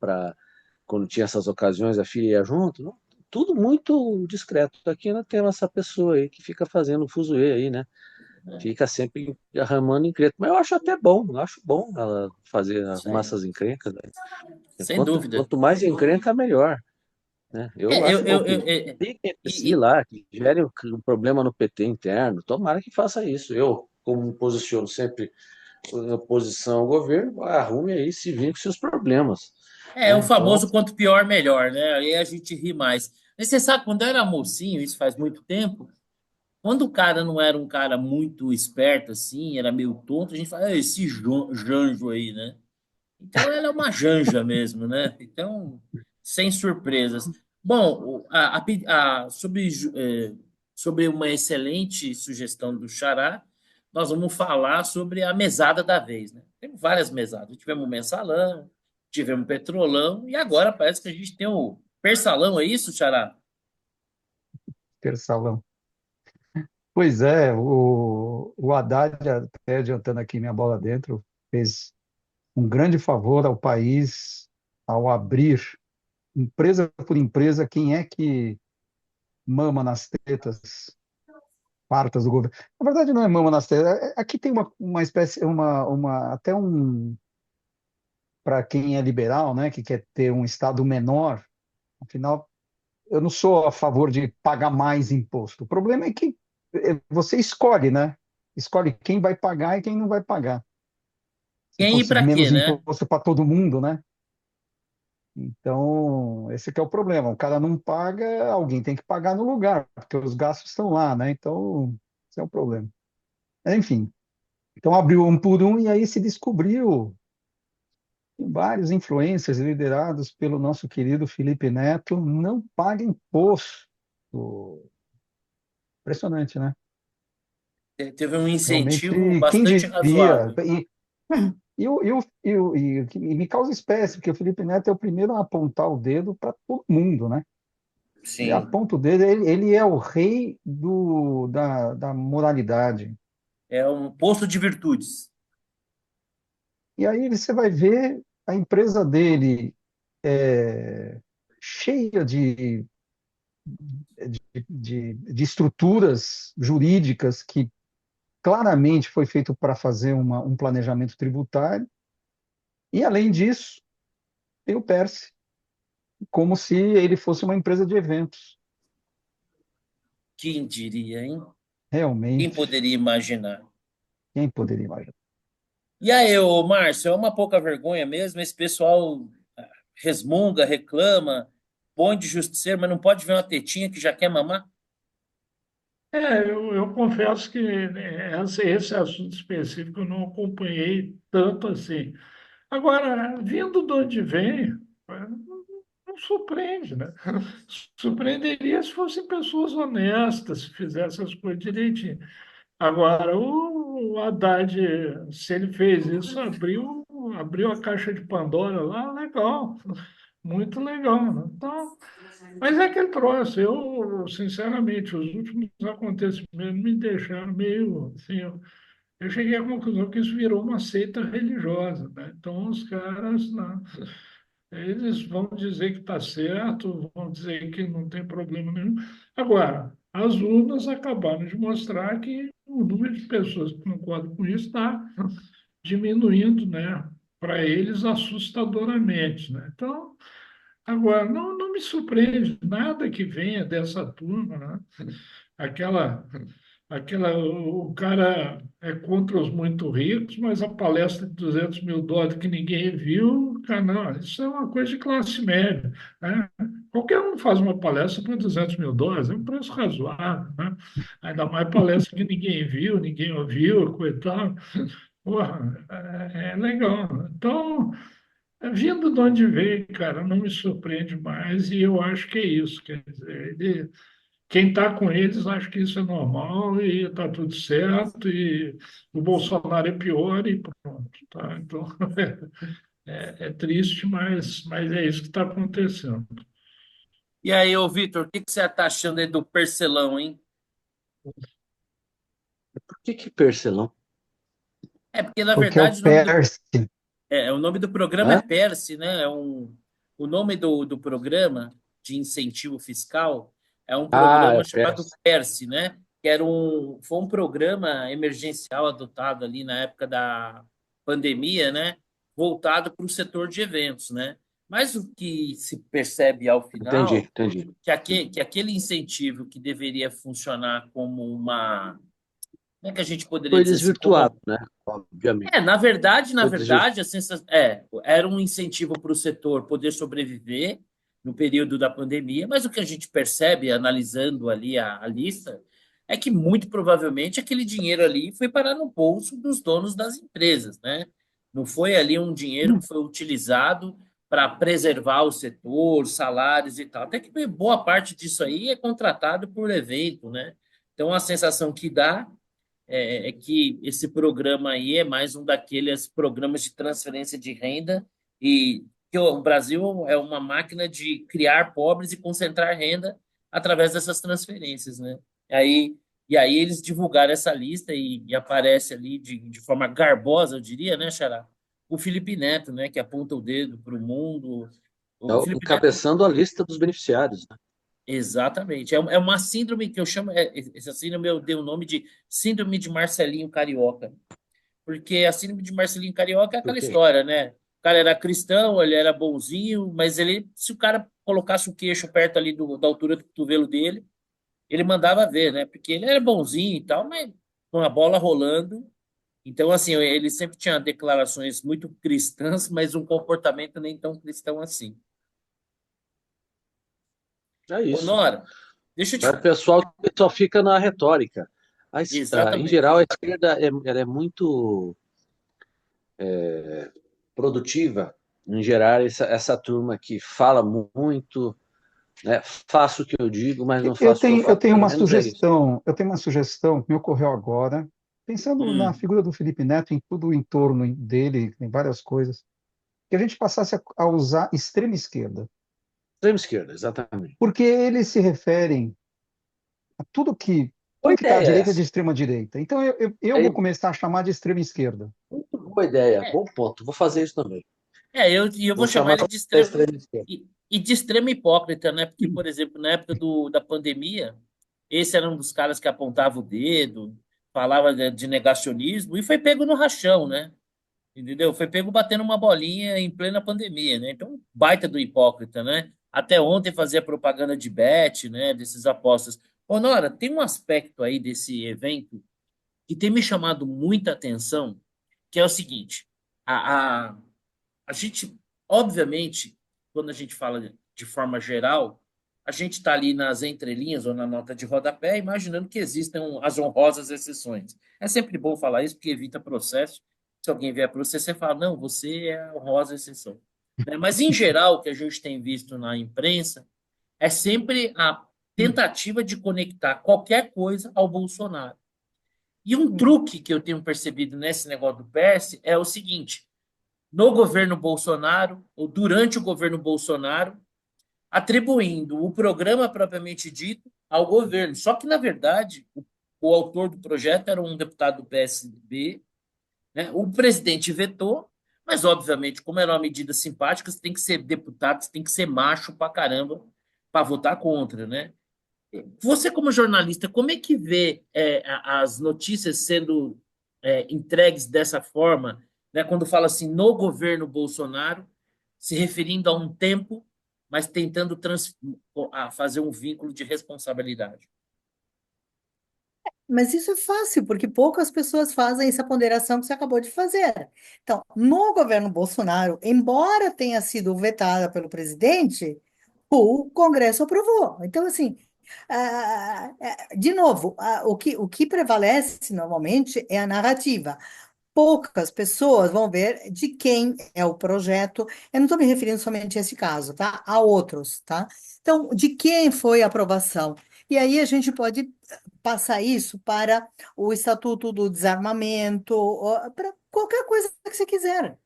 Quando tinha essas ocasiões, a filha ia junto. Não? Tudo muito discreto. Aqui nós temos essa pessoa aí que fica fazendo fuzuê aí, né? Fica sempre arrumando encrenca. Mas eu acho até bom, eu acho bom ela Isso arrumar aí, essas encrencas, né? sem dúvida. Quanto mais encrenca, melhor, né? Eu É, acho bom que é, fique entre si e, lá, que gere um problema no PT interno. Tomara que faça isso. Eu, como me posiciono sempre em oposição ao governo, arrume aí, se vire com seus problemas, o né? Então, famoso quanto pior, melhor, né? Aí a gente ri mais. Mas você sabe, quando eu era mocinho, isso faz muito tempo, quando o cara não era um cara muito esperto assim, era meio tonto, a gente fala, "Ah, esse Janjo aí, né? Então ela é uma janja mesmo, né? Então, sem surpresas. Bom, sobre uma excelente sugestão do Xará, nós vamos falar sobre a mesada da vez, né? Temos várias mesadas. Tivemos o mensalão, tivemos o petrolão, e agora parece que a gente tem o persalão, é isso, Xará? Ter salão. Pois é, o Haddad, até adiantando aqui minha bola dentro, fez um grande favor ao país ao abrir, empresa por empresa, quem é que mama nas tetas fartas do governo. Na verdade, não é mama nas tetas. Aqui tem uma espécie, até um, para quem é liberal, né, que quer ter um Estado menor, afinal, eu não sou a favor de pagar mais imposto. O problema é que você escolhe, né? Escolhe quem vai pagar e quem não vai pagar. Se Quem e fosse para quê, menos né? imposto para todo mundo, né? Então, esse que é o problema. O cara não paga, alguém tem que pagar no lugar, porque os gastos estão lá, né? Então, esse é o problema. Enfim, então abriu um por um e aí se descobriu que vários influencers liderados pelo nosso querido Felipe Neto não pagam imposto. Impressionante, né? Teve um incentivo Realmente, quem bastante diria? razoável. E me causa espécie, porque o Felipe Neto é o primeiro a apontar o dedo para todo mundo, né? Ele Sim, aponta o dedo, ele é o rei da moralidade. é um posto de virtudes. E aí você vai ver a empresa dele cheia de estruturas jurídicas que claramente foi feito para fazer um planejamento tributário. E, além disso, tem o Perse, como se ele fosse uma empresa de eventos. Quem diria, hein? Quem Realmente, poderia imaginar? quem poderia imaginar? E aí, ô Márcio, é uma pouca vergonha mesmo. Esse pessoal resmunga, reclama, põe de justiceiro, mas não pode ver uma tetinha que já quer mamar? Eu confesso que né, esse assunto específico eu não acompanhei tanto assim. Agora, vindo de onde vem, não surpreende, né? Surpreenderia se fossem pessoas honestas, se fizessem as coisas direitinho. Agora, o Haddad, se ele fez isso, abriu a caixa de Pandora lá, legal, muito legal, né? Então, mas é aquele troço, eu, sinceramente, os últimos acontecimentos me deixaram meio, assim, eu cheguei à conclusão que isso virou uma seita religiosa, né? Então, os caras, né, eles vão dizer que está certo, vão dizer que não tem problema nenhum. Agora, as urnas acabaram de mostrar que o número de pessoas que concordam com isso está diminuindo, né? Para eles, assustadoramente, né? Então, agora, não me surpreende nada que venha dessa turma, né? Aquela, o cara é contra os muito ricos, mas a palestra de US$ 200.000 que ninguém viu, cara, não, isso é uma coisa de classe média, né? Qualquer um faz uma palestra para US$ 200.000, é um preço razoável, né? Ainda mais palestra que ninguém viu, ninguém ouviu, coitado. Porra, é legal. Então, vindo de onde veio, cara, não me surpreende mais e eu acho que é isso. Quer dizer, quem está com eles acha que isso é normal e está tudo certo e o Bolsonaro é pior e pronto, tá? Então, é triste, mas é isso que está acontecendo. E aí, ô Vitor, o que você está achando aí do Percelão, hein? Por que Percelão? É porque, na Porque é o verdade, Perse. o nome do programa é Hã? PERSE, né? O nome do programa de incentivo fiscal é um Ah, programa é chamado Perse. PERSE, né? Foi um programa emergencial adotado ali na época da pandemia, né? Voltado para o setor de eventos, né? Mas o que se percebe ao Entendi, final entendi. que aquele incentivo que deveria funcionar como uma, como é que a gente poderia Foi dizer assim, como desvirtuado, né? Obviamente. na Foi desvirtuado. verdade, era um incentivo para o setor poder sobreviver no período da pandemia, mas o que a gente percebe, analisando ali a lista, é que muito provavelmente aquele dinheiro ali foi parar no bolso dos donos das empresas, né? Não foi ali um dinheiro que foi utilizado para preservar o setor, salários e tal. Até que boa parte disso aí é contratado por evento, né? Então a sensação que dá é que esse programa aí é mais um daqueles programas de transferência de renda e que o Brasil é uma máquina de criar pobres e concentrar renda através dessas transferências, né? Aí, e aí eles divulgaram essa lista e aparece ali de forma garbosa, eu diria, né, Xará? O Felipe Neto, né, que aponta o dedo para o mundo. O Felipe Neto. Encabeçando a lista dos beneficiários, né? Exatamente. É uma síndrome que eu chamo, essa síndrome eu dei o nome de síndrome de Marcelinho Carioca. Porque a síndrome de Marcelinho Carioca é Por aquela quê? história, né? O cara era cristão, ele era bonzinho, mas ele, se o cara colocasse o queixo perto ali da altura do cotovelo dele, ele mandava ver, né? Porque ele era bonzinho e tal, mas com a bola rolando. Então, assim, ele sempre tinha declarações muito cristãs, mas um comportamento nem tão cristão assim. É Ô, isso. Nora, deixa eu É te. o pessoal que só fica na retórica. Em Exatamente. geral, a esquerda ela é muito produtiva em gerar essa turma que fala muito, né? Faço o que eu digo, mas não Eu faço o que eu tenho, eu faço. tenho Pelo uma menos é isso. sugestão, eu tenho uma sugestão que me ocorreu agora, pensando na Hum, figura do Felipe Neto, em tudo o entorno dele, em várias coisas, que a gente passasse a usar extrema esquerda, Extrema esquerda, exatamente. porque eles se referem a Boa tudo que está à ideia direita é essa. de extrema direita. Então eu É vou começar a chamar de extrema esquerda. muito boa ideia, é, bom ponto. Vou fazer isso também. eu Vou vou chamar chamar ele para de extremo extrema esquerda. e de extremo hipócrita, né? Porque, por exemplo, na época da pandemia, esse era um dos caras que apontava o dedo, falava de negacionismo e foi pego no rachão, né? Entendeu? Foi pego batendo uma bolinha em plena pandemia, né? Então, baita do hipócrita, né? Até ontem fazia propaganda de bet, né? Desses apostas. Ô, Nora, tem um aspecto aí desse evento que tem me chamado muita atenção, que é o seguinte: a, a, a gente, obviamente, quando a gente fala de forma geral, a gente está ali nas entrelinhas ou na nota de rodapé, imaginando que existam as honrosas exceções. É sempre bom falar isso, porque evita processo. Se alguém vier para você, você fala, não, você é a honrosa exceção. Né? Mas, em geral, o que a gente tem visto na imprensa é sempre a tentativa de conectar qualquer coisa ao Bolsonaro. E um truque que eu tenho percebido nesse negócio do PS é o seguinte: no governo Bolsonaro, ou durante o governo Bolsonaro, atribuindo o programa propriamente dito ao governo. Só que, na verdade, o autor do projeto era um deputado do PSB, né? O presidente vetou, mas, obviamente, como era uma medida simpática, você tem que ser deputado, você tem que ser macho pra caramba para votar contra, né? Você, como jornalista, como é que vê as notícias sendo entregues dessa forma, né, quando fala assim, no governo Bolsonaro, se referindo a um tempo, mas tentando fazer um vínculo de responsabilidade? Mas isso é fácil, porque poucas pessoas fazem essa ponderação que você acabou de fazer. Então, no governo Bolsonaro, embora tenha sido vetada pelo presidente, o Congresso aprovou. Então, assim, de novo, o que prevalece normalmente é a narrativa. Poucas pessoas vão ver de quem é o projeto. Eu não estou me referindo somente a esse caso, tá? A outros, tá? Então, de quem foi a aprovação? E aí a gente pode passar isso para o Estatuto do Desarmamento, para qualquer coisa que você quiser.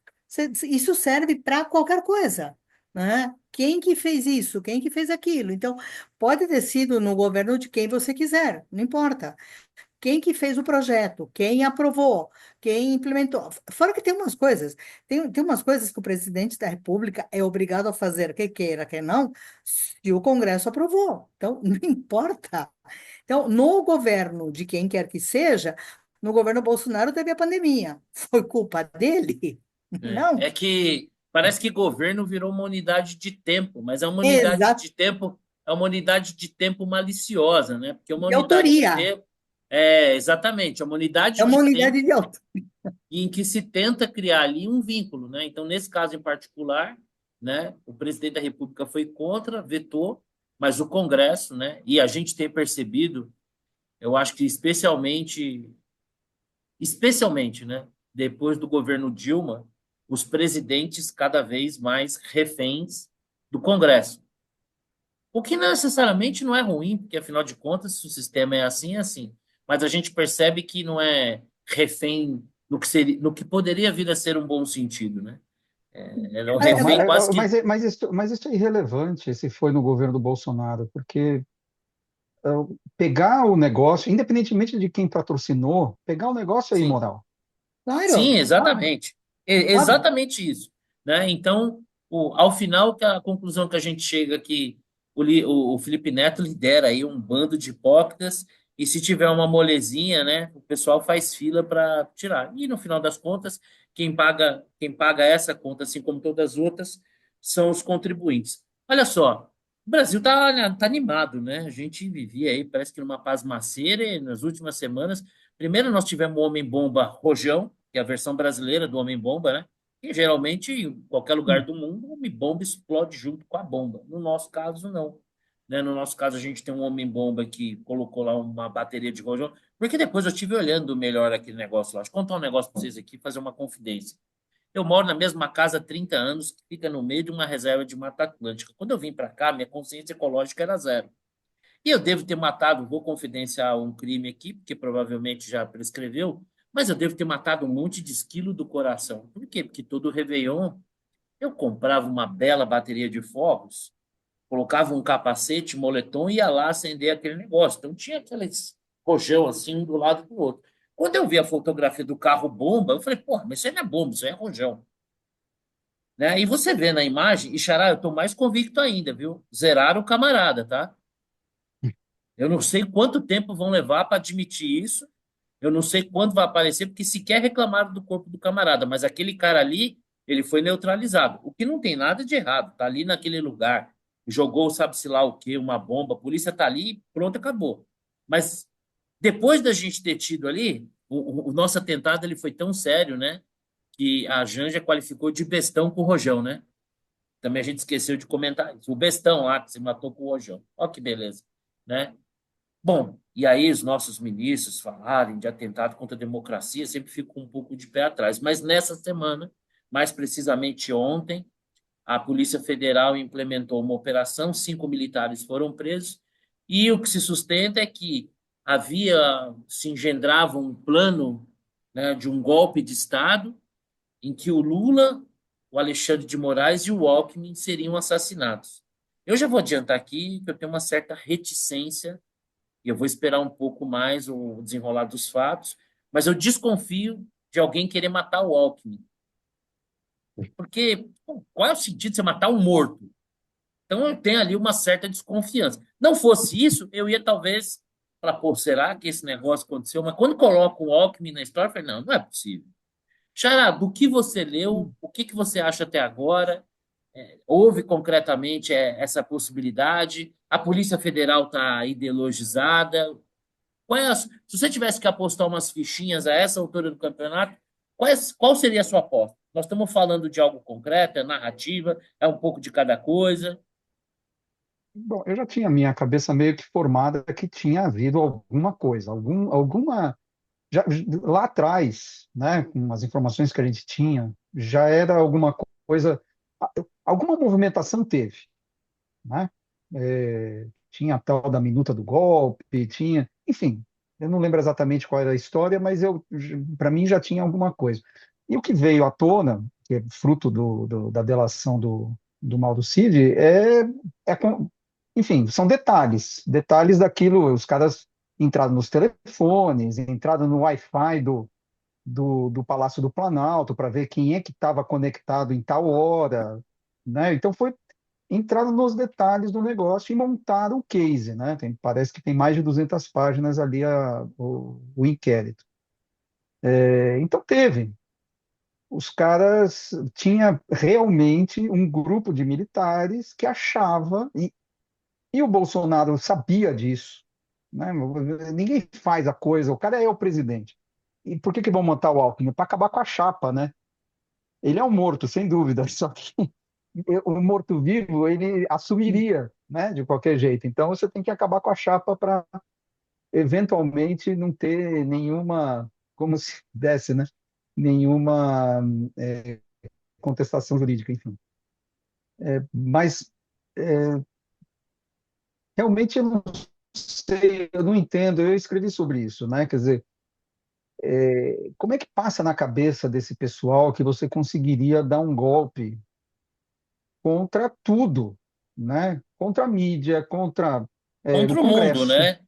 Isso serve para qualquer coisa, né? Quem que fez isso? Quem que fez aquilo? Então, pode ter sido no governo de quem você quiser, não importa. Quem que fez o projeto? Quem aprovou? Quem implementou? Fora que tem umas coisas, tem umas coisas que o presidente da República é obrigado a fazer, quer queira, quer não, se o Congresso aprovou. Então, não importa. Então, no governo de quem quer que seja, no governo Bolsonaro teve a pandemia. Foi culpa dele? Não. É que parece que governo virou uma unidade de tempo, mas Exato. é uma unidade de tempo maliciosa, né? Porque é uma De unidade de autoria. tempo, exatamente, é uma unidade É uma de tempo unidade de autoria. em que se tenta criar ali um vínculo, né? Então, nesse caso em particular, né, o presidente da República foi contra, vetou, mas o Congresso, né, e a gente tem percebido, eu acho que especialmente, né, depois do governo Dilma, os presidentes cada vez mais reféns do Congresso. O que não necessariamente não é ruim, porque afinal de contas, se o sistema é assim, é assim. Mas a gente percebe que não é refém no que poderia vir a ser um bom sentido, né? É um É, refém quase que. mas isso é irrelevante se foi no governo do Bolsonaro, porque pegar o negócio, independentemente de quem patrocinou, pegar o negócio é Sim, imoral. sim, Claro, exatamente. óbvio. Exatamente isso. Né? Então, ao final, a conclusão que a gente chega é que o Felipe Neto lidera aí um bando de hipócritas, e se tiver uma molezinha, né, o pessoal faz fila para tirar. E no final das contas, quem paga essa conta, assim como todas as outras, são os contribuintes. Olha só, o Brasil tá animado, né? A gente vivia aí, parece que numa pasmaceira, e nas últimas semanas. Primeiro nós tivemos o Homem-Bomba Rojão, que é a versão brasileira do Homem-Bomba, né? E geralmente, em qualquer lugar do mundo, o Homem-Bomba explode junto com a bomba. No nosso caso, não. Né? No nosso caso, a gente tem um Homem-Bomba que colocou lá uma bateria de rojão. Porque depois eu estive olhando melhor aquele negócio lá. Deixa eu contar um negócio para vocês aqui, fazer uma confidência. Eu moro na mesma casa há 30 anos, que fica no meio de uma reserva de Mata Atlântica. Quando eu vim para cá, minha consciência ecológica era zero. E eu devo ter matado, vou confidenciar um crime aqui, porque provavelmente já prescreveu, mas eu devo ter matado um monte de esquilo do coração. Por quê? Porque todo Réveillon eu comprava uma bela bateria de fogos, colocava um capacete, moletom e ia lá acender aquele negócio. Então tinha aqueles rojão assim, um do lado do outro. Quando eu vi a fotografia do carro bomba, eu falei, porra, mas isso aí não é bomba, isso aí é rojão. Né? E você vê na imagem, e Xará, eu estou mais convicto ainda, viu? Zeraram o camarada, tá? Eu não sei quanto tempo vão levar para admitir isso, eu não sei quando vai aparecer, porque sequer reclamaram do corpo do camarada, mas aquele cara ali, ele foi neutralizado. O que não tem nada de errado, tá ali naquele lugar, jogou sabe-se lá o quê, uma bomba, a polícia tá ali, pronto, acabou. Mas depois da gente ter tido ali, o nosso atentado ele foi tão sério, né, que a Janja qualificou de bestão com o rojão, né? Também a gente esqueceu de comentar isso. O bestão lá que se matou com o rojão. Olha que beleza, né? Bom, e aí os nossos ministros falarem de atentado contra a democracia, sempre fico um pouco de pé atrás. Mas nessa semana, mais precisamente ontem, a Polícia Federal implementou uma operação, 5 militares foram presos, e o que se sustenta é que se engendrava um plano, né, de um golpe de Estado em que o Lula, o Alexandre de Moraes e o Alckmin seriam assassinados. Eu já vou adiantar aqui que eu tenho uma certa reticência e eu vou esperar um pouco mais o desenrolar dos fatos, mas eu desconfio de alguém querer matar o Alckmin. Porque pô, qual é o sentido de você matar um morto? Então eu tenho ali uma certa desconfiança. Não fosse isso, eu ia talvez falar, pô, será que esse negócio aconteceu? Mas quando coloca o Alckmin na história, eu falei, não, não é possível. Xará, do que você leu, o que que você acha até agora? Houve concretamente essa possibilidade? A Polícia Federal está ideologizada? Se você tivesse que apostar umas fichinhas a essa altura do campeonato, qual seria a sua aposta? Nós estamos falando de algo concreto, é narrativa, é um pouco de cada coisa. Bom, eu já tinha a minha cabeça meio que formada que tinha havido alguma coisa, alguma lá atrás, né, com as informações que a gente tinha, já era alguma coisa, alguma movimentação teve, né? Tinha a tal da minuta do golpe, tinha, enfim, eu não lembro exatamente qual era a história, mas para mim já tinha alguma coisa. E o que veio à tona, que é fruto da delação do Mauro Cid, enfim, são detalhes daquilo, os caras entraram nos telefones, entraram no Wi-Fi do Palácio do Planalto para ver quem é que estava conectado em tal hora, né? Então foi entraram nos detalhes do negócio e montaram o case, né? Parece que tem mais de 200 páginas ali o inquérito. Então teve. Os caras tinha realmente um grupo de militares que achava e o Bolsonaro sabia disso, né? Ninguém faz a coisa, o cara é o presidente. E por que vão montar o Alckmin? Para acabar com a chapa, né? Ele é um morto, sem dúvida, só que o morto-vivo ele assumiria, né, de qualquer jeito. Então você tem que acabar com a chapa para eventualmente não ter nenhuma, como se desse, né, nenhuma contestação jurídica, enfim. Mas realmente eu não sei, eu não entendo. Eu escrevi sobre isso, né? Quer dizer, como é que passa na cabeça desse pessoal que você conseguiria dar um golpe contra tudo, né? Contra a mídia, contra o Contra o mundo, Congresso. né?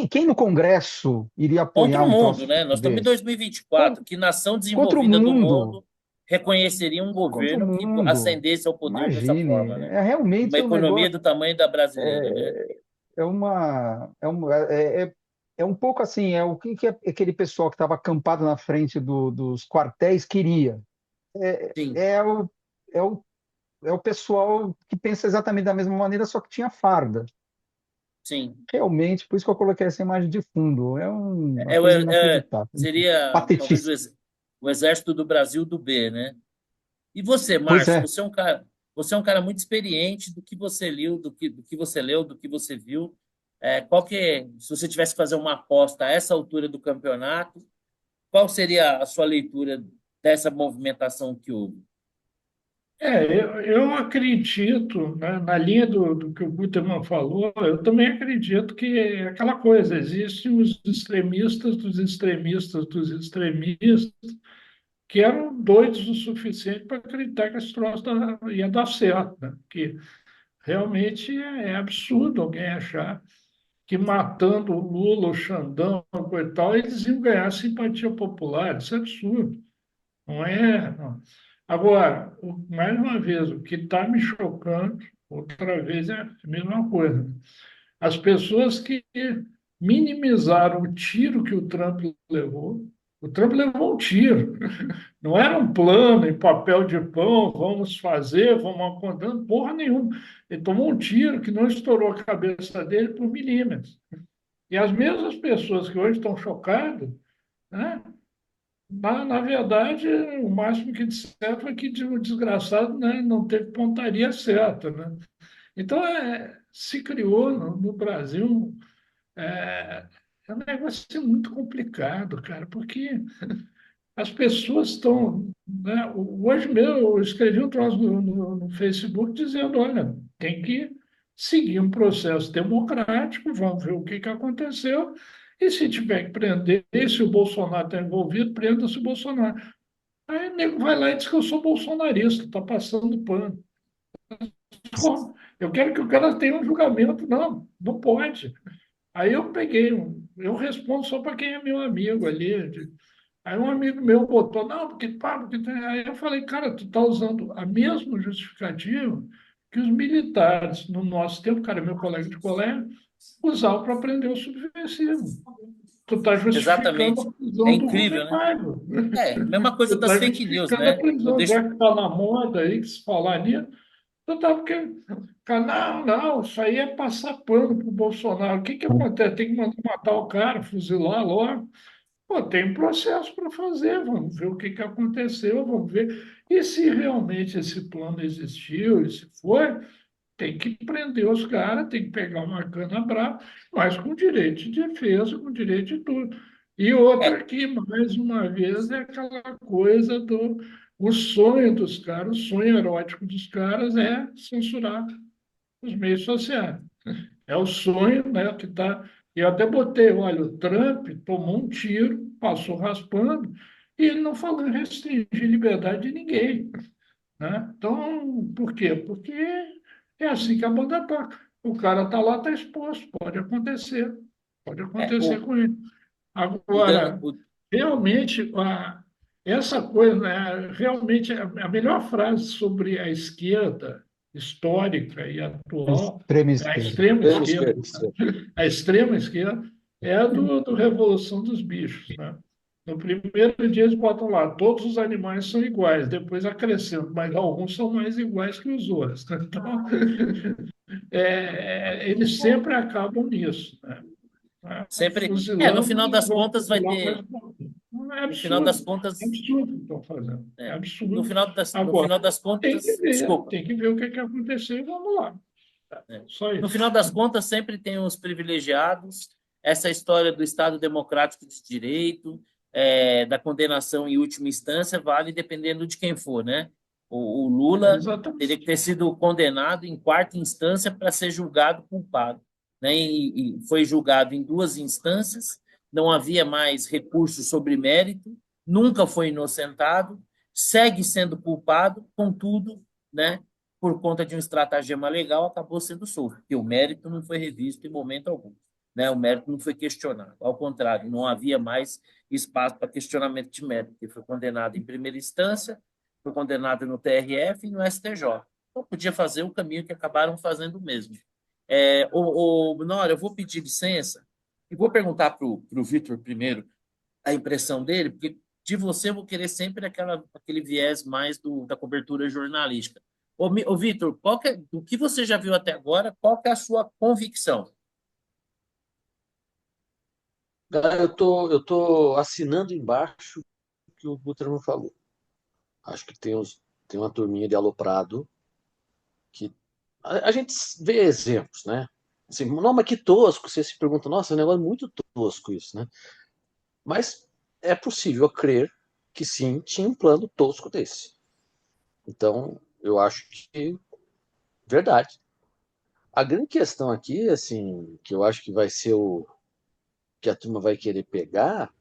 Quem no Congresso iria Contra apoiar o um mundo, troço né? Nós estamos em desse? 2024. Que nação Contra o desenvolvida do mundo, mundo reconheceria um contra o governo que mundo. ascendesse ao poder dessa Imagine, forma, né? Uma realmente um economia negócio, do tamanho da brasileira, né? é um pouco assim, é o que aquele pessoal que estava acampado na frente dos quartéis queria. É, Sim, é o, é o, é o pessoal que pensa exatamente da mesma maneira, só que tinha farda. sim. Realmente, por isso que eu coloquei essa imagem de fundo. É uma É, coisa inacreditável. Enfim, seria talvez patetice. o exército do Brasil do B, né? E você, Pois Márcio, é. você é um cara muito experiente do que você leu, do que você leu, do que você viu. Qual que se você tivesse que fazer uma aposta a essa altura do campeonato, qual seria a sua leitura dessa movimentação que houve? Eu acredito, né, na linha do que o Guterman falou, eu também acredito que é aquela coisa, existem os extremistas dos extremistas dos extremistas, que eram doidos o suficiente para acreditar que esse troço ia dar certo, né? Que realmente é absurdo alguém achar que matando o Lula, o Xandão, coisa e tal, eles iam ganhar simpatia popular. Isso é absurdo. Não é. Não. Agora, mais uma vez, o que está me chocando, outra vez, é a mesma coisa. As pessoas que minimizaram o tiro que o Trump levou um tiro. Não era um plano em papel de pão, vamos fazer, vamos acordando, porra nenhuma. Ele tomou um tiro que não estourou a cabeça dele por milímetros. E as mesmas pessoas que hoje estão chocadas, né? Na verdade, o máximo que disseram foi que o desgraçado, né, não teve pontaria certa, né? Então, se criou no Brasil é um negócio muito complicado, cara, porque as pessoas estão, né, hoje mesmo eu escrevi um troço no Facebook dizendo, olha, tem que seguir um processo democrático, vamos ver o que aconteceu, e se tiver que prender, e se o Bolsonaro está envolvido, prenda-se o Bolsonaro. Aí o nego vai lá e diz que eu sou bolsonarista, está passando pano. Como? Eu quero que o cara tenha um julgamento. Não, não pode. Aí eu peguei, eu respondo só para quem é meu amigo ali. Aí um amigo meu botou, não, porque pá, porque tem. Aí eu falei, cara, tu está usando a mesma justificativa que os militares, no nosso tempo, cara, meu colega de colégio, usavam para prender o subversivo. Tu está justificando Exatamente. a É prisão do incrível, Rubem né? Paiva. Mesma Tu coisa das está fake news, justificando a né? Eu prisão, deixo. já que está na moda aí, que se falar nisso, tu tá porque. Não, não, isso aí é passar pano pro Bolsonaro. O que que acontece? Tem que mandar matar o cara, fuzilar logo. Pô, tem um processo para fazer, vamos ver o que que aconteceu, vamos ver. E se realmente esse plano existiu, e se foi, tem que prender os caras, tem que pegar uma cana brava, mas com direito de defesa, com direito de tudo. E outra É, aqui, mais uma vez, é aquela coisa do o sonho dos caras, o sonho erótico dos caras é censurar os meios sociais. É o sonho, né, que está. Eu até botei, olha, o Trump tomou um tiro, passou raspando, e ele não falou em restringir liberdade de ninguém, né? Então, por quê? Porque é assim que a banda toca. O cara está lá, está exposto, pode é, acontecer com ele. o, Dan- Agora, o- realmente, essa coisa, né, realmente, a melhor frase sobre a esquerda histórica e atual, Extrema a esquerda. extrema Extrema esquerda, esquerda, extrema. a extrema esquerda, é a do Revolução dos Bichos, né? No primeiro dia eles botam lá, todos os animais são iguais, depois acrescentam, mas alguns são mais iguais que os outros, né? Então, eles sempre acabam nisso, né? Sempre. No Fuzilando final e das vão contas vai fuzilar mais ter. um pouquinho. É No final das absurdo. É contas. absurdo o que estão fazendo. É É, no absurdo. final das, no Agora, final das contas, desculpa. tem que ver o que aconteceu e vamos lá. É. Só No isso. final das contas, sempre tem os privilegiados, essa história do Estado Democrático de Direito, da condenação em última instância, vale dependendo de quem for, né? O Lula teria que Exatamente. ter sido condenado em quarta instância para ser julgado culpado, né? E foi julgado em duas instâncias, não havia mais recurso sobre mérito, nunca foi inocentado, segue sendo culpado, contudo, né? Por conta de um estratagema legal, acabou sendo solto, porque o mérito não foi revisto em momento algum. Né? O mérito não foi questionado. Ao contrário, não havia mais espaço para questionamento de mérito. Ele foi condenado em primeira instância, foi condenado no TRF e no STJ. Então, podia fazer o caminho que acabaram fazendo mesmo. Nora, eu vou pedir licença e vou perguntar para o Vitor primeiro a impressão dele, porque de você eu vou querer sempre aquele viés mais da cobertura jornalística. Ô Vitor, do que você já viu até agora, qual que é a sua convicção? Eu tô assinando embaixo o que o Buterman falou. Acho que tem uma turminha de aloprado que a gente vê exemplos, né? Assim, não, mas que tosco. Você se pergunta, nossa, é um negócio muito tosco isso, né? Mas é possível crer que sim, tinha um plano tosco desse. Então, eu acho que verdade. A grande questão aqui, assim, que eu acho que vai ser o que a turma vai querer pegar,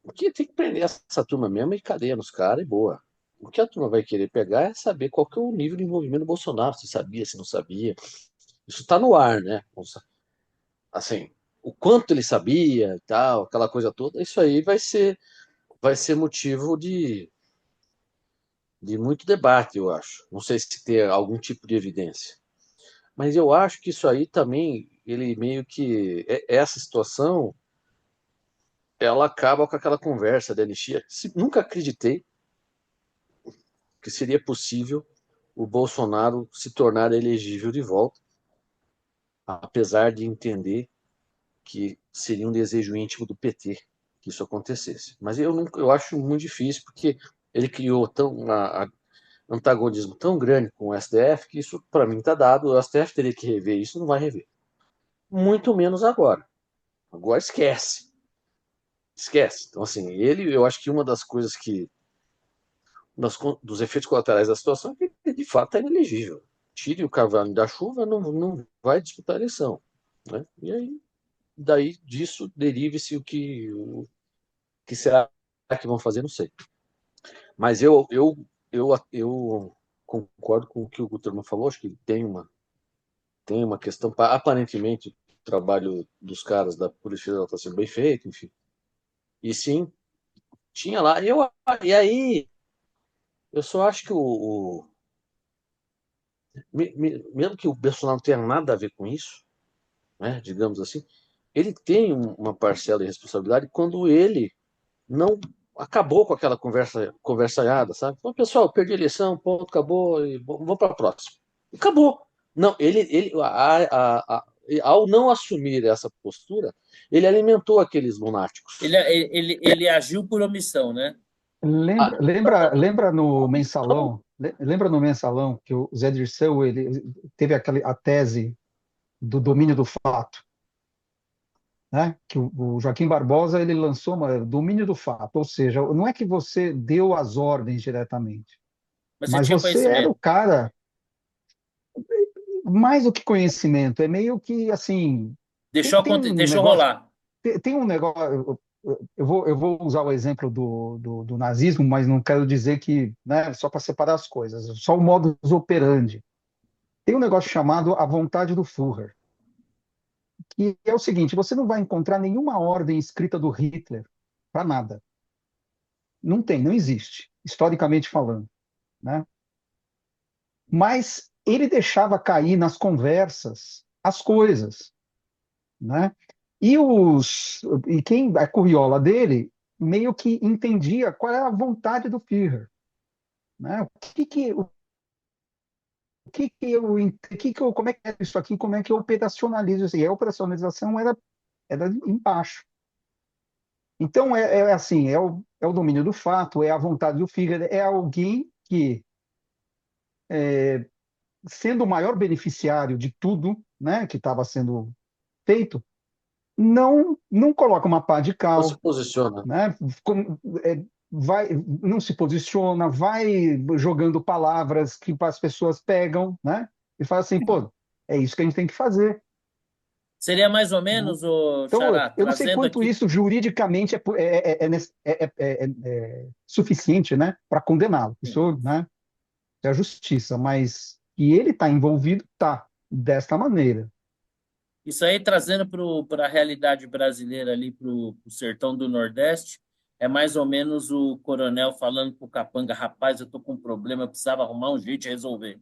porque tem que prender essa turma mesmo e cadeia nos caras e boa. O que a turma vai querer pegar é saber qual que é o nível de envolvimento do Bolsonaro, se sabia, se não sabia. Isso está no ar, né? Assim, o quanto ele sabia, tal, aquela coisa toda, isso aí vai ser motivo de muito debate, eu acho. Não sei se ter algum tipo de evidência. Mas eu acho que isso aí também, ele meio que. Essa situação, ela acaba com aquela conversa da anistia. Nunca acreditei que seria possível o Bolsonaro se tornar elegível de volta, apesar de entender que seria um desejo íntimo do PT que isso acontecesse. Mas eu acho muito difícil, porque ele criou antagonismo tão grande com o STF que isso, para mim, está dado. O STF teria que rever isso, não vai rever. Muito menos agora. Agora esquece. Esquece. Então, assim, eu acho que uma das coisas dos efeitos colaterais da situação é que ele, de fato, é inelegível. Tire o cavalo da chuva, não vai disputar a eleição. Né? E aí, daí disso, derive-se o que será que vão fazer, não sei. Mas eu concordo com o que o Guterman falou, acho que tem uma questão, aparentemente, o trabalho dos caras da Polícia Federal está sendo bem feito, enfim. E sim, tinha lá. E aí, eu só acho que mesmo que o Bolsonaro não tenha nada a ver com isso, né, digamos assim, ele tem uma parcela de responsabilidade quando ele não acabou com aquela conversaiada, sabe? Então, pessoal, perdi a eleição, ponto, acabou, e vamos para a próxima. Acabou. Não, ao não assumir essa postura, ele alimentou aqueles lunáticos. Ele agiu por omissão, né? Lembra, Ah, lembra no mensalão, lembra no mensalão que o Zé Dirceu ele teve a tese do domínio do fato, né? Que o Joaquim Barbosa ele lançou domínio do fato, ou seja, não é que você deu as ordens diretamente, Mas você mas tinha você era o conhecimento. cara mais do que conhecimento, é meio que assim, tem um Deixou negócio, rolar. tem um negócio, eu vou usar o exemplo do nazismo, mas não quero dizer que, né, só para separar as coisas, só o modus operandi. Tem um negócio chamado a vontade do Führer, que é o seguinte: você não vai encontrar nenhuma ordem escrita do Hitler para nada. Não tem, não existe, historicamente falando, né? Mas ele deixava cair nas conversas as coisas, né? E quem a curriola dele meio que entendia qual era a vontade do Führer, né? Como é que é isso aqui, como é que eu operacionalizo isso? E a operacionalização era embaixo. Então, é assim, é o domínio do fato, é a vontade do Führer, é alguém que, sendo o maior beneficiário de tudo, né, que estava sendo feito, não coloca uma pá de não se cal, posiciona. né? Não se posiciona, vai jogando palavras que as pessoas pegam, né? E fala assim, pô, é isso que a gente tem que fazer, Seria mais ou né? menos, o Então, Xará, eu não sei trazendo quanto aqui. isso juridicamente é suficiente, né, para condená-lo. Sim. Isso, né, é a justiça, mas que ele está envolvido, tá, desta maneira. Isso aí trazendo para a realidade brasileira ali, para o sertão do Nordeste, é mais ou menos o coronel falando para o capanga, rapaz, eu tô com um problema, eu precisava arrumar um jeito de resolver,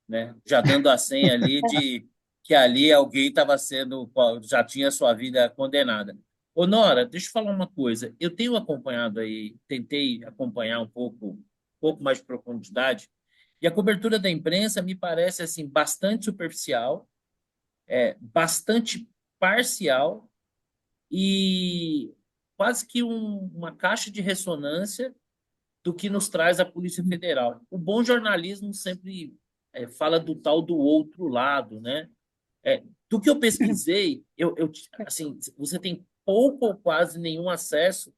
né? Já dando a senha ali de que ali alguém estava sendo, já tinha sua vida condenada. Ô, Nora, deixa eu falar uma coisa. Eu tenho acompanhado aí, tentei acompanhar um pouco mais de profundidade, e a cobertura da imprensa me parece assim bastante superficial, bastante parcial e quase que uma caixa de ressonância do que nos traz a Polícia Federal. O bom jornalismo sempre fala do tal do outro lado, né? Do que eu pesquisei, assim, você tem pouco ou quase nenhum acesso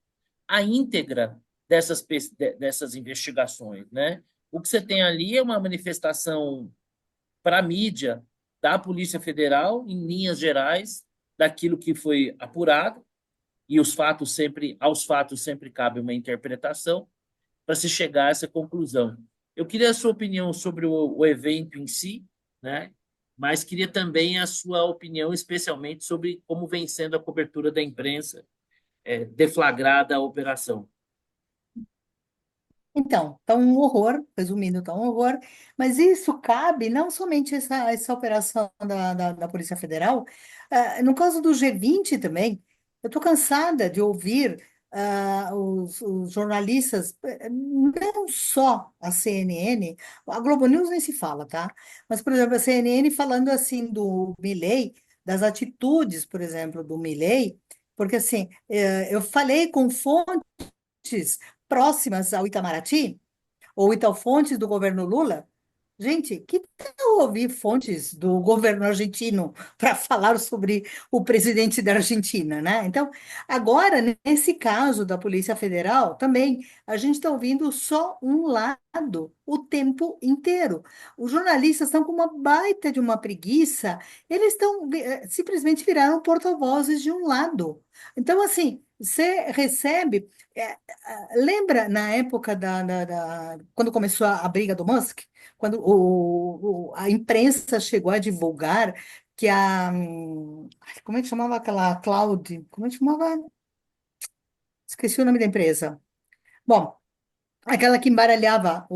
a íntegra dessas investigações, né? O que você tem ali é uma manifestação para a mídia da Polícia Federal, em linhas gerais, daquilo que foi apurado, e aos fatos sempre cabe uma interpretação para se chegar a essa conclusão. Eu queria a sua opinião sobre o evento em si, né? Mas queria também a sua opinião, especialmente sobre como vem sendo a cobertura da imprensa deflagrada a operação. Então, tá um horror, resumindo, tá um horror, mas isso cabe não somente essa operação da Polícia Federal, no caso do G20 também, eu estou cansada de ouvir os jornalistas, não só a CNN, a Globo News nem se fala, tá? Mas, por exemplo, a CNN falando assim do Milei, das atitudes, por exemplo, do Milei, porque assim, eu falei com fontes próximas ao Itamaraty, ou então fontes do governo Lula. Gente, que tal ouvir fontes do governo argentino para falar sobre o presidente da Argentina, né? Então, agora, nesse caso da Polícia Federal, também a gente está ouvindo só um lado o tempo inteiro. Os jornalistas estão com uma baita de uma preguiça, eles estão simplesmente viraram porta-vozes de um lado. Então, assim, você recebe. Lembra na época quando começou a briga do Musk? Quando a imprensa chegou a divulgar que como é que chamava aquela Cloud? Como é que chamava? Esqueci o nome da empresa. Bom, aquela que embaralhava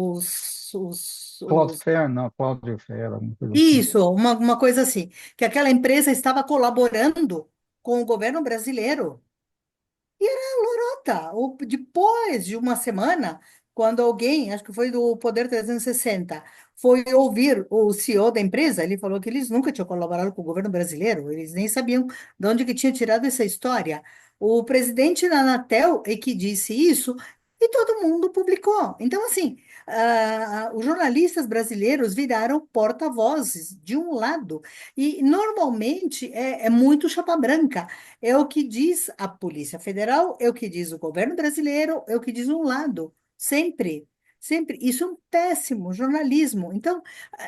Cloudflare, não, Cloudflare, alguma coisa assim. Isso, uma coisa assim, que aquela empresa estava colaborando com o governo brasileiro. Lorota, depois de uma semana, quando alguém, acho que foi do Poder 360, foi ouvir o CEO da empresa, ele falou que eles nunca tinham colaborado com o governo brasileiro, eles nem sabiam de onde que tinha tirado essa história. O presidente da Anatel é que disse isso e todo mundo publicou. Então, assim, os jornalistas brasileiros viraram porta-vozes de um lado, e normalmente é muito chapa branca. É o que diz a Polícia Federal, é o que diz o governo brasileiro, é o que diz um lado, sempre, sempre. Isso é um péssimo jornalismo. Então,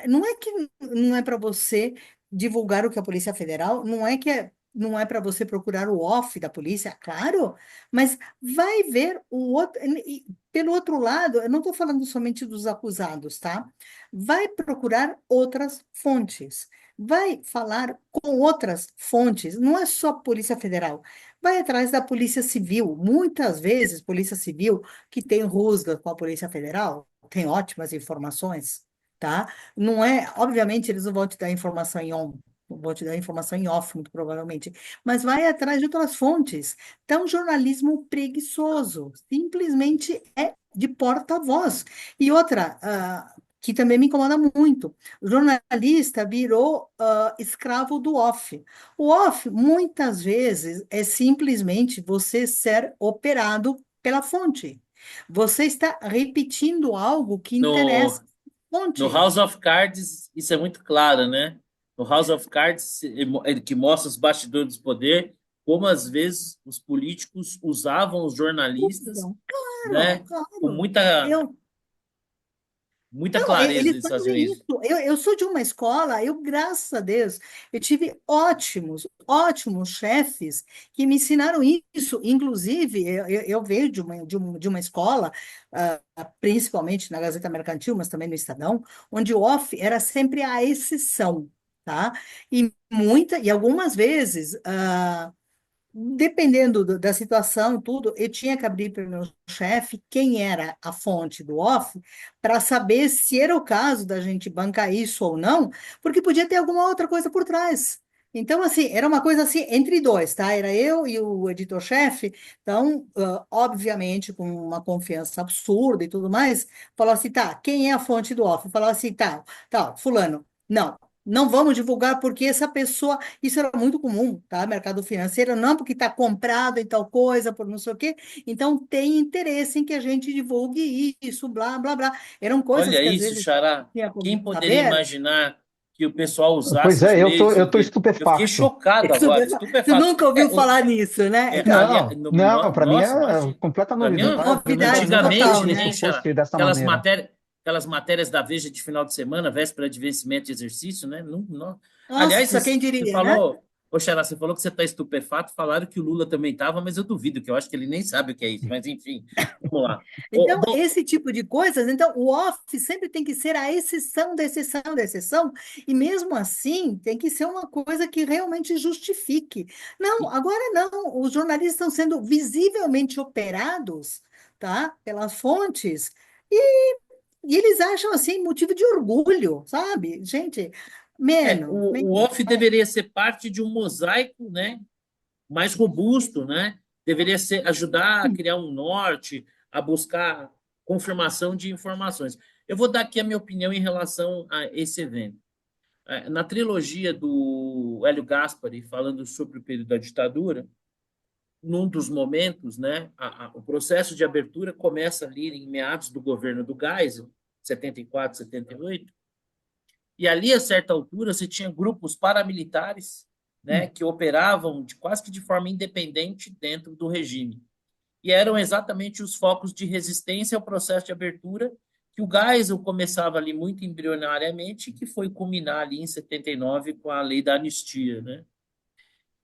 não é que não é para você divulgar o que a Polícia Federal, não é para você procurar o off da polícia, claro, mas vai ver o outro. E, pelo outro lado, eu não estou falando somente dos acusados, tá? Vai procurar outras fontes, vai falar com outras fontes, não é só Polícia Federal, vai atrás da Polícia Civil. Muitas vezes, Polícia Civil, que tem rusga com a Polícia Federal, tem ótimas informações, tá? Não é, obviamente, eles não vão te dar informação em on, vão te dar informação em off, muito provavelmente, mas vai atrás de outras fontes. Então, jornalismo preguiçoso, simplesmente é de porta-voz. E outra, que também me incomoda muito. O jornalista virou escravo do off. O off, muitas vezes, é simplesmente você ser operado pela fonte. Você está repetindo algo que interessa No, à no fonte. House of Cards, isso é muito claro, né? No House of Cards, ele que mostra os bastidores do poder, como às vezes os políticos usavam os jornalistas, Então, claro, né? Com claro. muita Não, clareza eles eles faziam fazem isso. isso. Eu sou de uma escola, graças a Deus, eu tive ótimos, ótimos chefes que me ensinaram isso. Inclusive, eu vejo de uma escola, principalmente na Gazeta Mercantil, mas também no Estadão, onde o off era sempre a exceção, tá? E algumas vezes, dependendo da situação, tudo, eu tinha que abrir para o meu chefe quem era a fonte do off, para saber se era o caso da gente bancar isso ou não, porque podia ter alguma outra coisa por trás. Então, assim, era uma coisa assim, entre dois, tá? Era eu e o editor-chefe, então, obviamente, com uma confiança absurda e tudo mais, falou assim, tá, quem é a fonte do off? Falou assim, tá, tá, fulano. Não vamos divulgar porque essa pessoa, isso era muito comum, tá? Mercado financeiro, não porque está comprado em tal coisa, por não sei o quê. Então, tem interesse em que a gente divulgue isso, blá, blá, blá. Eram coisas Olha que às isso, vezes Xará. tinha Quem como poderia saber. imaginar que o pessoal usasse Pois os é, meios. eu tô Eu fiquei estupefacto. chocado agora, Tu estupefato. nunca ouviu falar nisso, né? Não, não, para mim Nossa, é imagina. completa Para mim, novidade. Eu Novidade nunca total, antigamente, imaginei né, que né? Xará, fosse dessa maneira. aquelas matérias da Veja de final de semana, véspera de vencimento de exercício, né? Não, não. Aliás, Nossa, quem você diria, né? falou, ô Xará, você falou que você está estupefato, falaram que o Lula também estava, mas eu duvido, que eu acho que ele nem sabe o que é isso. Mas, enfim, vamos lá. Então, Bom, esse tipo de coisas, então, o off sempre tem que ser a exceção da exceção da exceção, e mesmo assim, tem que ser uma coisa que realmente justifique. Não, agora não, os jornalistas estão sendo visivelmente operados, tá, pelas fontes, e, e eles acham, assim, motivo de orgulho, sabe? Gente, menos, o off deveria ser parte de um mosaico, né? Mais robusto, né? Deveria ser ajudar a criar um norte, a buscar confirmação de informações. Eu vou dar aqui a minha opinião em relação a esse evento. Na trilogia do Hélio Gaspari, falando sobre o período da ditadura, num dos momentos, né, o processo de abertura começa ali em meados do governo do Geisel, 74, 78, e ali, a certa altura, você tinha grupos paramilitares, né, que operavam quase que de forma independente dentro do regime. E eram exatamente os focos de resistência ao processo de abertura que o Geisel começava ali muito embrionariamente, que foi culminar ali em 79 com a lei da anistia, né?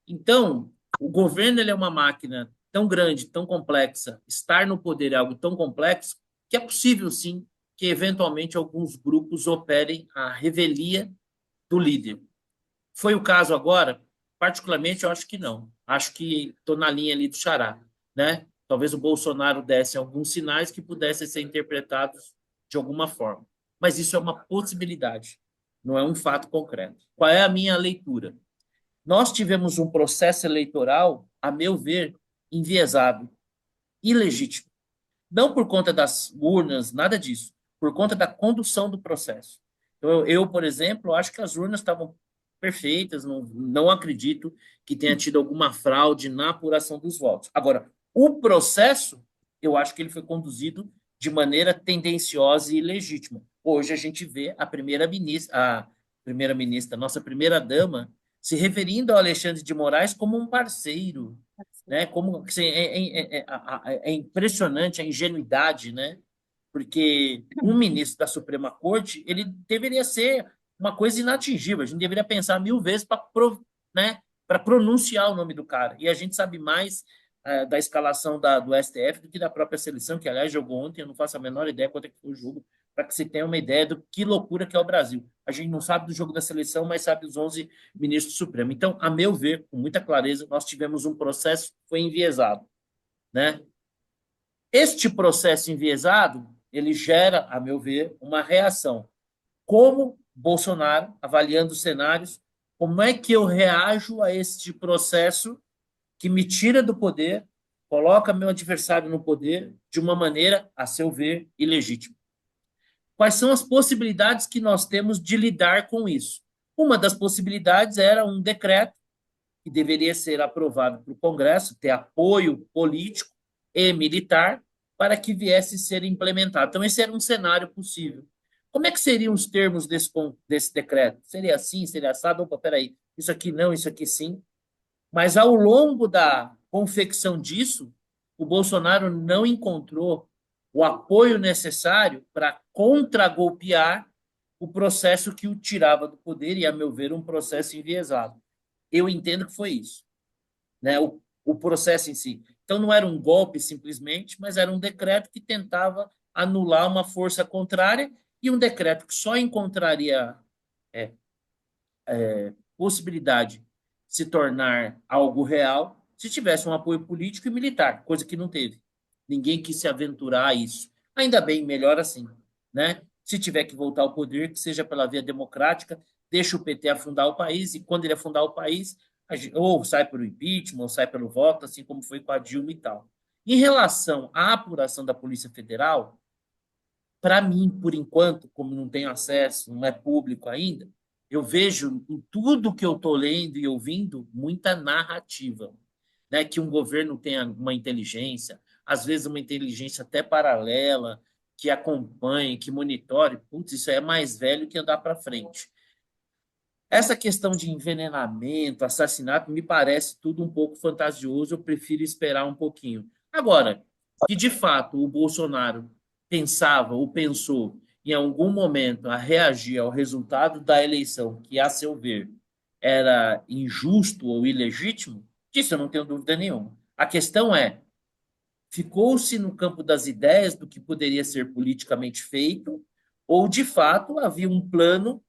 Então, o governo ele é uma máquina tão grande, tão complexa, estar no poder é algo tão complexo, que é possível, sim, que eventualmente alguns grupos operem a revelia do líder. Foi o caso agora? Particularmente, eu acho que não. Acho que estou na linha ali do Xará, né? Talvez o Bolsonaro desse alguns sinais que pudessem ser interpretados de alguma forma. Mas isso é uma possibilidade, não é um fato concreto. Qual é a minha leitura? Nós tivemos um processo eleitoral, a meu ver, enviesado, ilegítimo. Não por conta das urnas, nada disso, por conta da condução do processo. Então, por exemplo, acho que as urnas estavam perfeitas, não acredito que tenha tido alguma fraude na apuração dos votos. Agora, o processo, eu acho que ele foi conduzido de maneira tendenciosa e ilegítima. Hoje a gente vê a primeira-ministra, nossa primeira-dama, se referindo ao Alexandre de Moraes como um parceiro, né? Como assim, é impressionante a ingenuidade, né? Porque um ministro da Suprema Corte ele deveria ser uma coisa inatingível. A gente deveria pensar 1000 vezes para né, para pronunciar o nome do cara. E a gente sabe mais da escalação do STF do que da própria seleção, que aliás jogou ontem. Eu não faço a menor ideia quanto é que foi o jogo, para que se tenha uma ideia do que loucura que é o Brasil. A gente não sabe do jogo da seleção, mas sabe os 11 ministros do Supremo. Então, a meu ver, com muita clareza, nós tivemos um processo que foi enviesado, né? Este processo enviesado, ele gera, a meu ver, uma reação. Como Bolsonaro, avaliando os cenários, como é que eu reajo a este processo que me tira do poder, coloca meu adversário no poder de uma maneira, a seu ver, ilegítima? Quais são as possibilidades que nós temos de lidar com isso? Uma das possibilidades era um decreto que deveria ser aprovado pelo Congresso, ter apoio político e militar para que viesse a ser implementado. Então, esse era um cenário possível. Como é que seriam os termos desse decreto? Seria assim, seria assado? Opa, peraí, isso aqui não, isso aqui sim. Mas ao longo da confecção disso, o Bolsonaro não encontrou o apoio necessário para contragolpear o processo que o tirava do poder e, a meu ver, um processo enviesado. Eu entendo que foi isso, né? O processo em si. Então, não era um golpe simplesmente, mas era um decreto que tentava anular uma força contrária e um decreto que só encontraria é, possibilidade de se tornar algo real se tivesse um apoio político e militar, coisa que não teve. Ninguém quis se aventurar a isso. Ainda bem, melhor assim, né? Se tiver que voltar ao poder, que seja pela via democrática, deixa o PT afundar o país, e quando ele afundar o país, ou sai pelo impeachment, ou sai pelo voto, assim como foi com a Dilma e tal. Em relação à apuração da Polícia Federal, para mim, por enquanto, como não tenho acesso, não é público ainda, eu vejo em tudo que eu estou lendo e ouvindo muita narrativa, né? Que um governo tenha uma inteligência, às vezes uma inteligência até paralela, que acompanhe, que monitore. Putz, isso é mais velho que andar para frente. Essa questão de envenenamento, assassinato, me parece tudo um pouco fantasioso. Eu prefiro esperar um pouquinho. Agora, que de fato o Bolsonaro pensava ou pensou em algum momento a reagir ao resultado da eleição, que, a seu ver, era injusto ou ilegítimo, disso eu não tenho dúvida nenhuma. A questão é, ficou-se no campo das ideias do que poderia ser politicamente feito, ou de fato havia um plano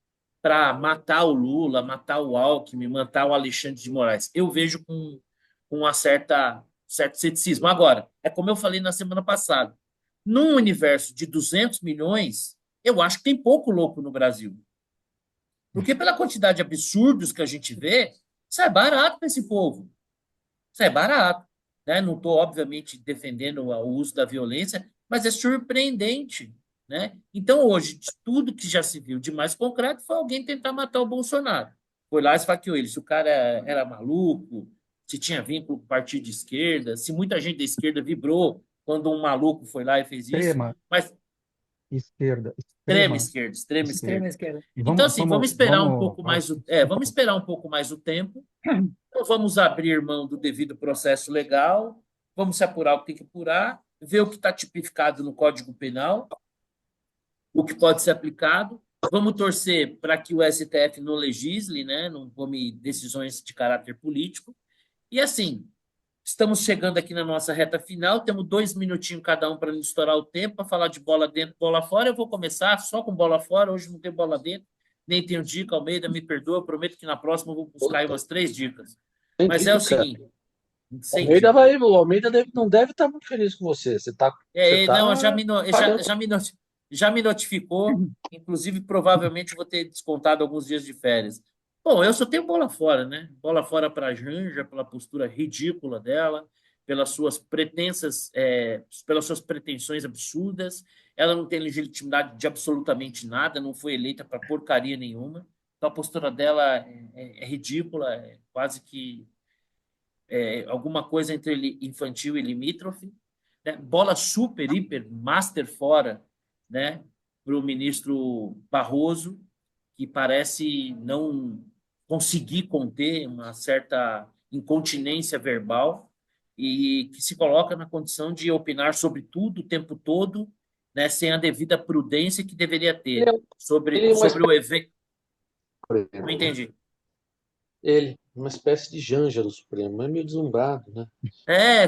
para matar o Lula, matar o Alckmin, matar o Alexandre de Moraes? Eu vejo com uma certo ceticismo. Agora, é como eu falei na semana passada, num universo de 200 milhões, eu acho que tem pouco louco no Brasil. Porque pela quantidade de absurdos que a gente vê, isso é barato para esse povo. Isso é barato, né? Não estou, obviamente, defendendo o uso da violência, mas é surpreendente, né? Então, hoje, de tudo que já se viu de mais concreto foi alguém tentar matar o Bolsonaro. Foi lá e esfaqueou ele. Se o cara era maluco, se tinha vínculo com o partido de esquerda, se muita gente da esquerda vibrou quando um maluco foi lá e fez isso, Extrema mas esquerda, extrema extrema esquerda, extrema esquerda. Extrema esquerda. esquerda. E Então, vamos, assim, vamos vamos, esperar um vamos, pouco mais vamos esperar um pouco mais o tempo. Então, vamos abrir mão do devido processo legal, vamos se apurar o que tem que apurar, ver o que está tipificado no Código Penal, o que pode ser aplicado. Vamos torcer para que o STF não legisle, né, não tome decisões de caráter político. E assim, estamos chegando aqui na nossa reta final, temos 2 minutinhos cada um para não estourar o tempo, para falar de bola dentro, bola fora. Eu vou começar só com bola fora, hoje não tem bola dentro, nem tenho dica. Almeida, me perdoa, eu prometo que na próxima eu vou buscar aí Puta, umas 3 dicas. tem Mas é o dica. seguinte, sem dica. O Almeida não deve estar muito feliz com você. Você Não, tá falhando. já me notificou, inclusive provavelmente vou ter descontado alguns dias de férias. Bom, eu só tenho bola fora, né? Bola fora para a Janja, pela postura ridícula dela, pelas suas pretensões absurdas. Ela não tem legitimidade de absolutamente nada, não foi eleita para porcaria nenhuma. Então a postura dela é ridícula, é quase que alguma coisa entre infantil e limítrofe, né? Bola super, hiper, master fora, né? Para o ministro Barroso, que parece não conseguir conter uma certa incontinência verbal e que se coloca na condição de opinar sobre tudo o tempo todo, né? Sem a devida prudência que deveria Ele ter é, ele sobre, é uma sobre espécie, o evento. Não entendi. uma espécie de Janja do Supremo, é meio deslumbrado, né?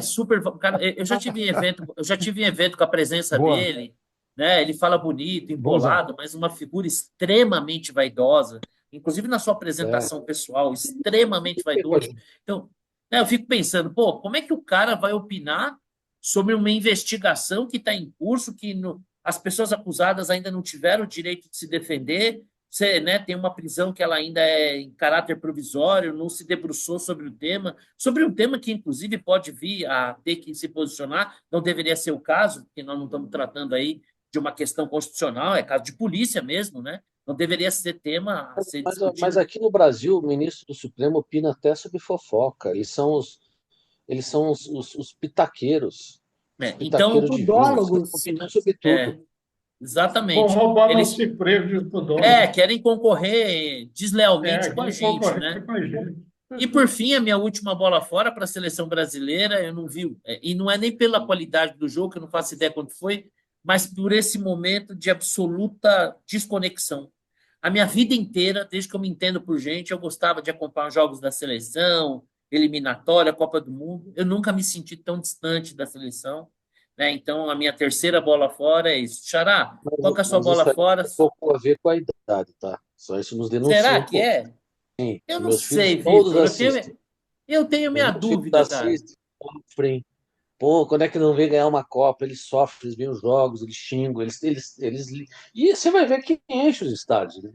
Super. Cara, eu já tive em evento com a presença boa, dele, né? Ele fala bonito, Bonza. empolado, mas uma figura extremamente vaidosa, inclusive na sua É. apresentação pessoal, extremamente vaidoso. Então, né, eu fico pensando, pô, como é que o cara vai opinar sobre uma investigação que está em curso, as pessoas acusadas ainda não tiveram o direito de se defender? Você, né, tem uma prisão que ela ainda é em caráter provisório, não se debruçou sobre um tema que, inclusive, pode vir a ter que se posicionar, não deveria ser o caso, porque nós não estamos tratando aí de uma questão constitucional, é caso de polícia mesmo, né? Não deveria ser tema a ser Mas discutido. aqui no Brasil, o ministro do Supremo opina até sobre fofoca. Eles são os pitaqueiros. Os Então, pitaqueiros divinos. Eles Tudólogos. opinam sobre tudo. é, exatamente. Como botam Eles esse prêmio de tudólogo. querem concorrer deslealmente com a Quem gente, concorre né? com a gente. E por fim, a minha última bola fora para a seleção brasileira, eu não vi, e não é nem pela qualidade do jogo, que eu não faço ideia quanto foi, mas por esse momento de absoluta desconexão. A minha vida inteira, desde que eu me entendo por gente, eu gostava de acompanhar os jogos da seleção, eliminatória, Copa do Mundo. Eu nunca me senti tão distante da seleção, né? Então, a minha terceira bola fora é isso. Xará, qual que é a sua Mas bola isso aí fora? tem pouco a ver com a idade, tá? Só isso nos denuncia Será um que pouco. é? Eu não Meus filhos sei, todos Vitor. assistem. Eu tenho Os minha meus filhos dúvida, cara. assistem, sofrem. Pô, quando é que não vem ganhar uma Copa? Eles sofrem, eles veem os jogos, eles xingam, E você vai ver que enche os estádios.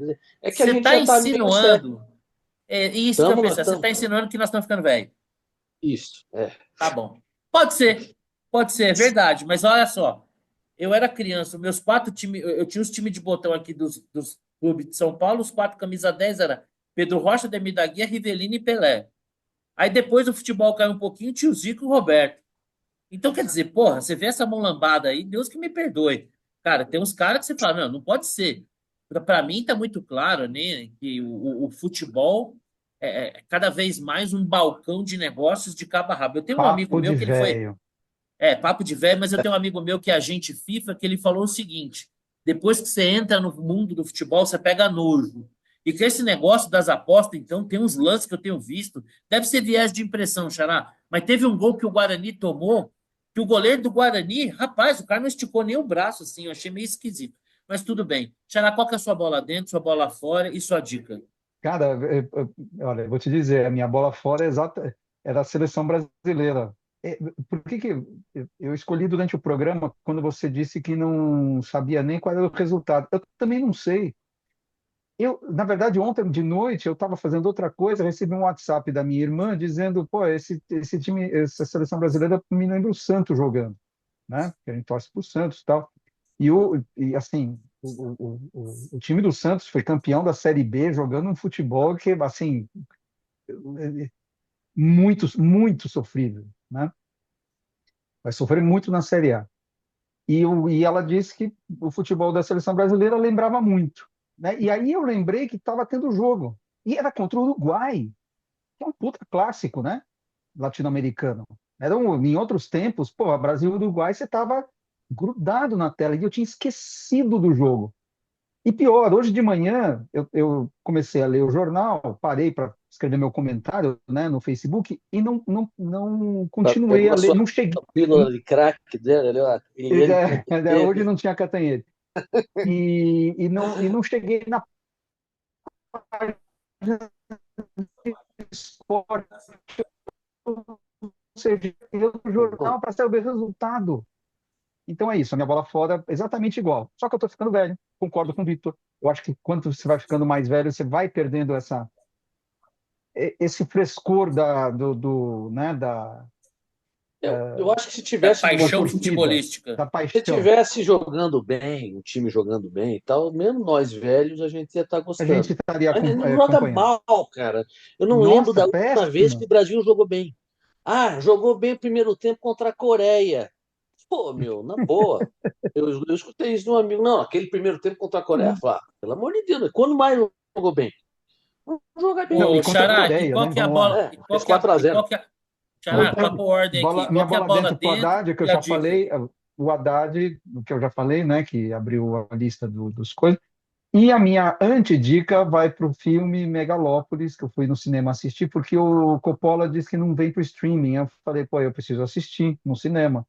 É que a Você gente está já tá meio sério. insinuando, isso que eu ia pensar, você Tamo, está insinuando que nós estamos ficando velhos. isso, é. Tá bom. Pode ser, é verdade, mas olha só, eu era criança, meus 4 times, eu tinha os times de botão aqui dos clubes de São Paulo, os 4 camisa 10 era Pedro Rocha, Ademir da Guia, Rivelino e Pelé. Aí depois o futebol caiu um pouquinho, tinha o Zico e o Roberto. Então, quer dizer, porra, você vê essa mão lambada aí, Deus que me perdoe. Cara, tem uns caras que você fala, não pode ser. para mim está muito claro, né, que o futebol é cada vez mais um balcão de negócios de cabo a rabo. Eu tenho um amigo Papo meu de que ele foi, velho. papo de velho, mas eu tenho um amigo meu que é agente FIFA, que ele falou o seguinte: depois que você entra no mundo do futebol, você pega nojo. E que esse negócio das apostas, então, tem uns lances que eu tenho visto, deve ser viés de impressão, Xará, mas teve um gol que o Guarani tomou, que o goleiro do Guarani, rapaz, o cara não esticou nem o braço, assim, eu achei meio esquisito. Mas tudo bem. Xará, qual que é a sua bola dentro, sua bola fora e sua dica? Cara, olha, eu vou te dizer, a minha bola fora é da seleção brasileira. Por que que eu escolhi durante o programa quando você disse que não sabia nem qual era o resultado? Eu também não sei. Na verdade, ontem de noite eu estava fazendo outra coisa, recebi um WhatsApp da minha irmã dizendo, pô, esse time, essa seleção brasileira me lembra o Santos jogando, né? Que a gente torce para o Santos e tal. E assim, o time do Santos foi campeão da Série B jogando um futebol que, assim, muito sofrível, né? Vai sofrer muito na Série A. E ela disse que o futebol da seleção brasileira lembrava muito, né? E aí eu lembrei que estava tendo jogo. E era contra o Uruguai, que é um puta clássico, né? Latino-americano. Em outros tempos, pô, Brasil e Uruguai, você estava grudado na tela e eu tinha esquecido do jogo. E pior, hoje de manhã eu comecei a ler o jornal, parei para escrever meu comentário, né, no Facebook e não continuei Pegou a a ler, sua não cheguei. pílula de crack dele, ali, ó, ele Hoje teve. não tinha Catanhede. E não cheguei na página de esporte, ou seja, eu no jornal para saber o resultado. Então é isso, a minha bola fora é exatamente igual. Só que eu estou ficando velho, concordo com o Victor. Eu acho que quando você vai ficando mais velho, você vai perdendo esse frescor né, Eu acho que se Da tivesse da paixão torcida, futebolística. da se paixão. tivesse jogando bem, o time jogando bem e tal, mesmo nós velhos, a gente ia estar A gente gostando. estaria Mas ele não joga acompanhando. mal, cara. Eu não lembro Nossa, da última vez que péssimo. o Brasil jogou bem. Ah, jogou bem o primeiro tempo contra a Coreia. Pô, meu, na boa. Eu escutei isso de um amigo. Não, aquele primeiro tempo contra a Coreia, eu falei, ah, pelo amor de Deus, né? Quando mais jogou bem? Não joga bem. Não, e Ô, contra a Xará, e Coreia, qual né? que é a Vamos lá. bola? É, fez 4-0. Xará, papo ordem aqui. Minha Qual que é a bola bola dentro pro dentro Haddad, que eu e a já dica? falei, o Haddad, que eu já falei, né? Que abriu a lista dos coisas. E a minha antidica vai para o filme Megalópolis, que eu fui no cinema assistir, porque o Coppola disse que não vem para o streaming. Eu falei, pô, eu preciso assistir no cinema.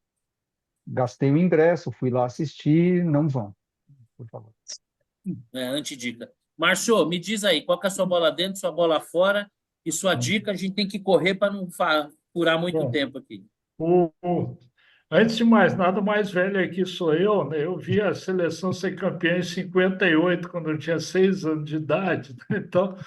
Gastei o ingresso, fui lá assistir, não vão, por favor. Antidica. Márcio, me diz aí, qual que é a sua bola dentro, sua bola fora e sua dica? A gente tem que correr para não furar muito Bom, tempo aqui. o, antes de mais nada, o mais velho aqui sou eu, né? Eu vi a seleção ser campeã em 58, quando eu tinha 6 anos de idade. Então,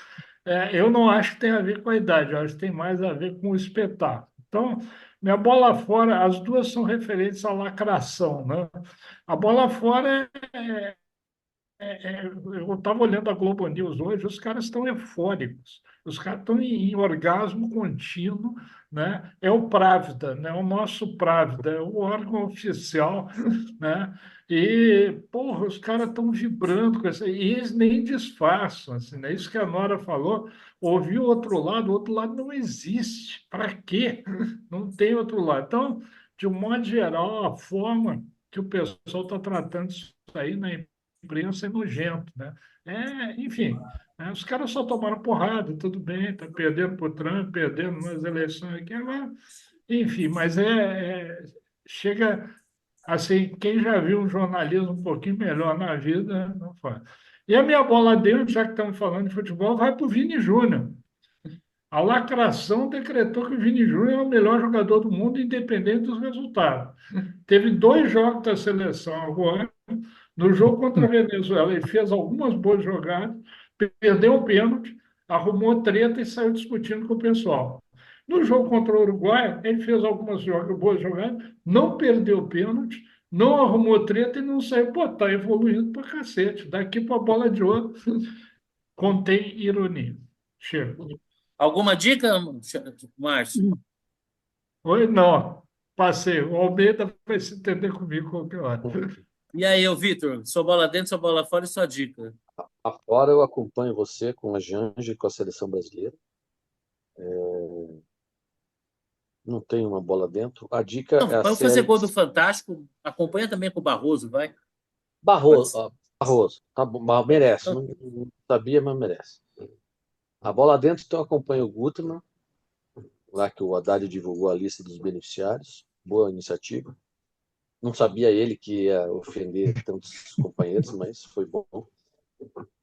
eu não acho que tem a ver com a idade, eu acho que tem mais a ver com o espetáculo. Então, minha bola fora, as duas são referentes à lacração, né? A bola fora eu estava olhando a Globo News hoje, os caras estão eufóricos, os caras estão em orgasmo contínuo, né? É o Právida, né? O nosso Právida, é o órgão oficial, né? E, porra, os caras estão vibrando com isso, e eles nem disfarçam, assim, né? Isso que a Nora falou, ouvir o outro lado não existe, para quê? Não tem outro lado. Então, de um modo geral, a forma que o pessoal está tratando isso aí na imprensa é nojento, né? Enfim, né? Os caras só tomaram porrada, tudo bem, tá perdendo para o Trump, perdendo nas eleições aqui, agora, enfim, mas chega assim, quem já viu um jornalismo um pouquinho melhor na vida, não faz. E a minha bola dentro, já que estamos falando de futebol, vai para o Vini Júnior. A lacração decretou que o Vini Júnior é o melhor jogador do mundo, independente dos resultados. Teve 2 jogos da seleção agora. No jogo contra a Venezuela, ele fez algumas boas jogadas, perdeu o pênalti, arrumou treta e saiu discutindo com o pessoal. No jogo contra o Uruguai, ele fez algumas boas jogadas, não perdeu o pênalti, não arrumou treta e não saiu. Pô, tá evoluindo pra cacete. Daqui pra bola de ouro, contém ironia. Chega. Alguma dica, Márcio? Oi, não. Passei. O Almeida vai se entender comigo qualquer hora. E aí, ô Vitor, sua bola dentro, sua bola fora e sua dica. Afora eu acompanho você com a Janja e com a seleção brasileira. Não tem uma bola dentro. A dica Não, é a para fazer série gol do Fantástico, acompanha também com o Barroso, vai. Pode Barroso. ser. Barroso. Tá bom, merece. Então, Não sabia, mas merece. A bola dentro, então, eu acompanho o Gutmann, lá que o Haddad divulgou a lista dos beneficiários. Boa iniciativa. Não sabia ele que ia ofender tantos companheiros, mas foi bom.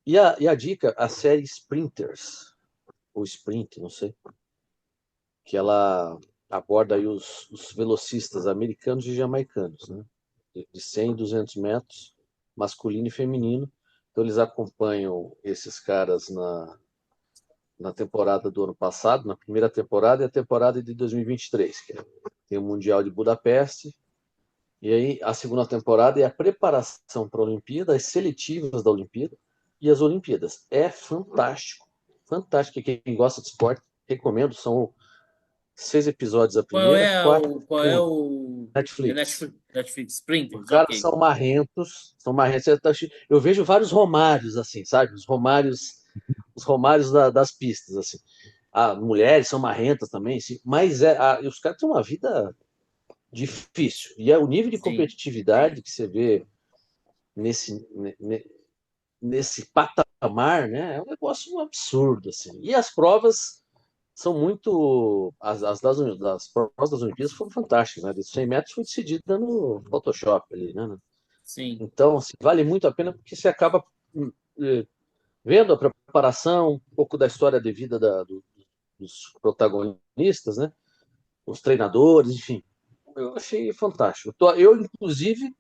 E a dica, a série Sprinters, ou Sprint, não sei, que ela aborda aí os velocistas americanos e jamaicanos, né? De 100 e 200 metros, masculino e feminino. Então eles acompanham esses caras na temporada do ano passado, na primeira temporada e a temporada de 2023, que tem o Mundial de Budapeste. E aí a segunda temporada é a preparação para a Olimpíada, as seletivas da Olimpíada e as Olimpíadas. É fantástico, fantástico. E quem gosta de esporte, recomendo. São 6 episódios a qual primeira, é 4 o. Qual é tem o. É Netflix. Netflix, Netflix Os Sprinters, caras ok. são marrentos, são marrentos. Eu vejo vários Romários, assim, sabe? Os Romários das pistas, assim. Mulheres são marrentas também, sim, mas os caras têm uma vida difícil. E é o nível de Sim. competitividade que você vê nesse, nesse patamar, né? É um negócio absurdo, assim. E as provas são muito. Das provas das Olimpíadas foram fantásticas, né? De 100 metros foi decidida no Photoshop ali, né? Sim. Então, assim, vale muito a pena porque você acaba eh, vendo a preparação, um pouco da história de vida dos protagonistas, né? Os treinadores, enfim. Eu achei fantástico. Eu, inclusive,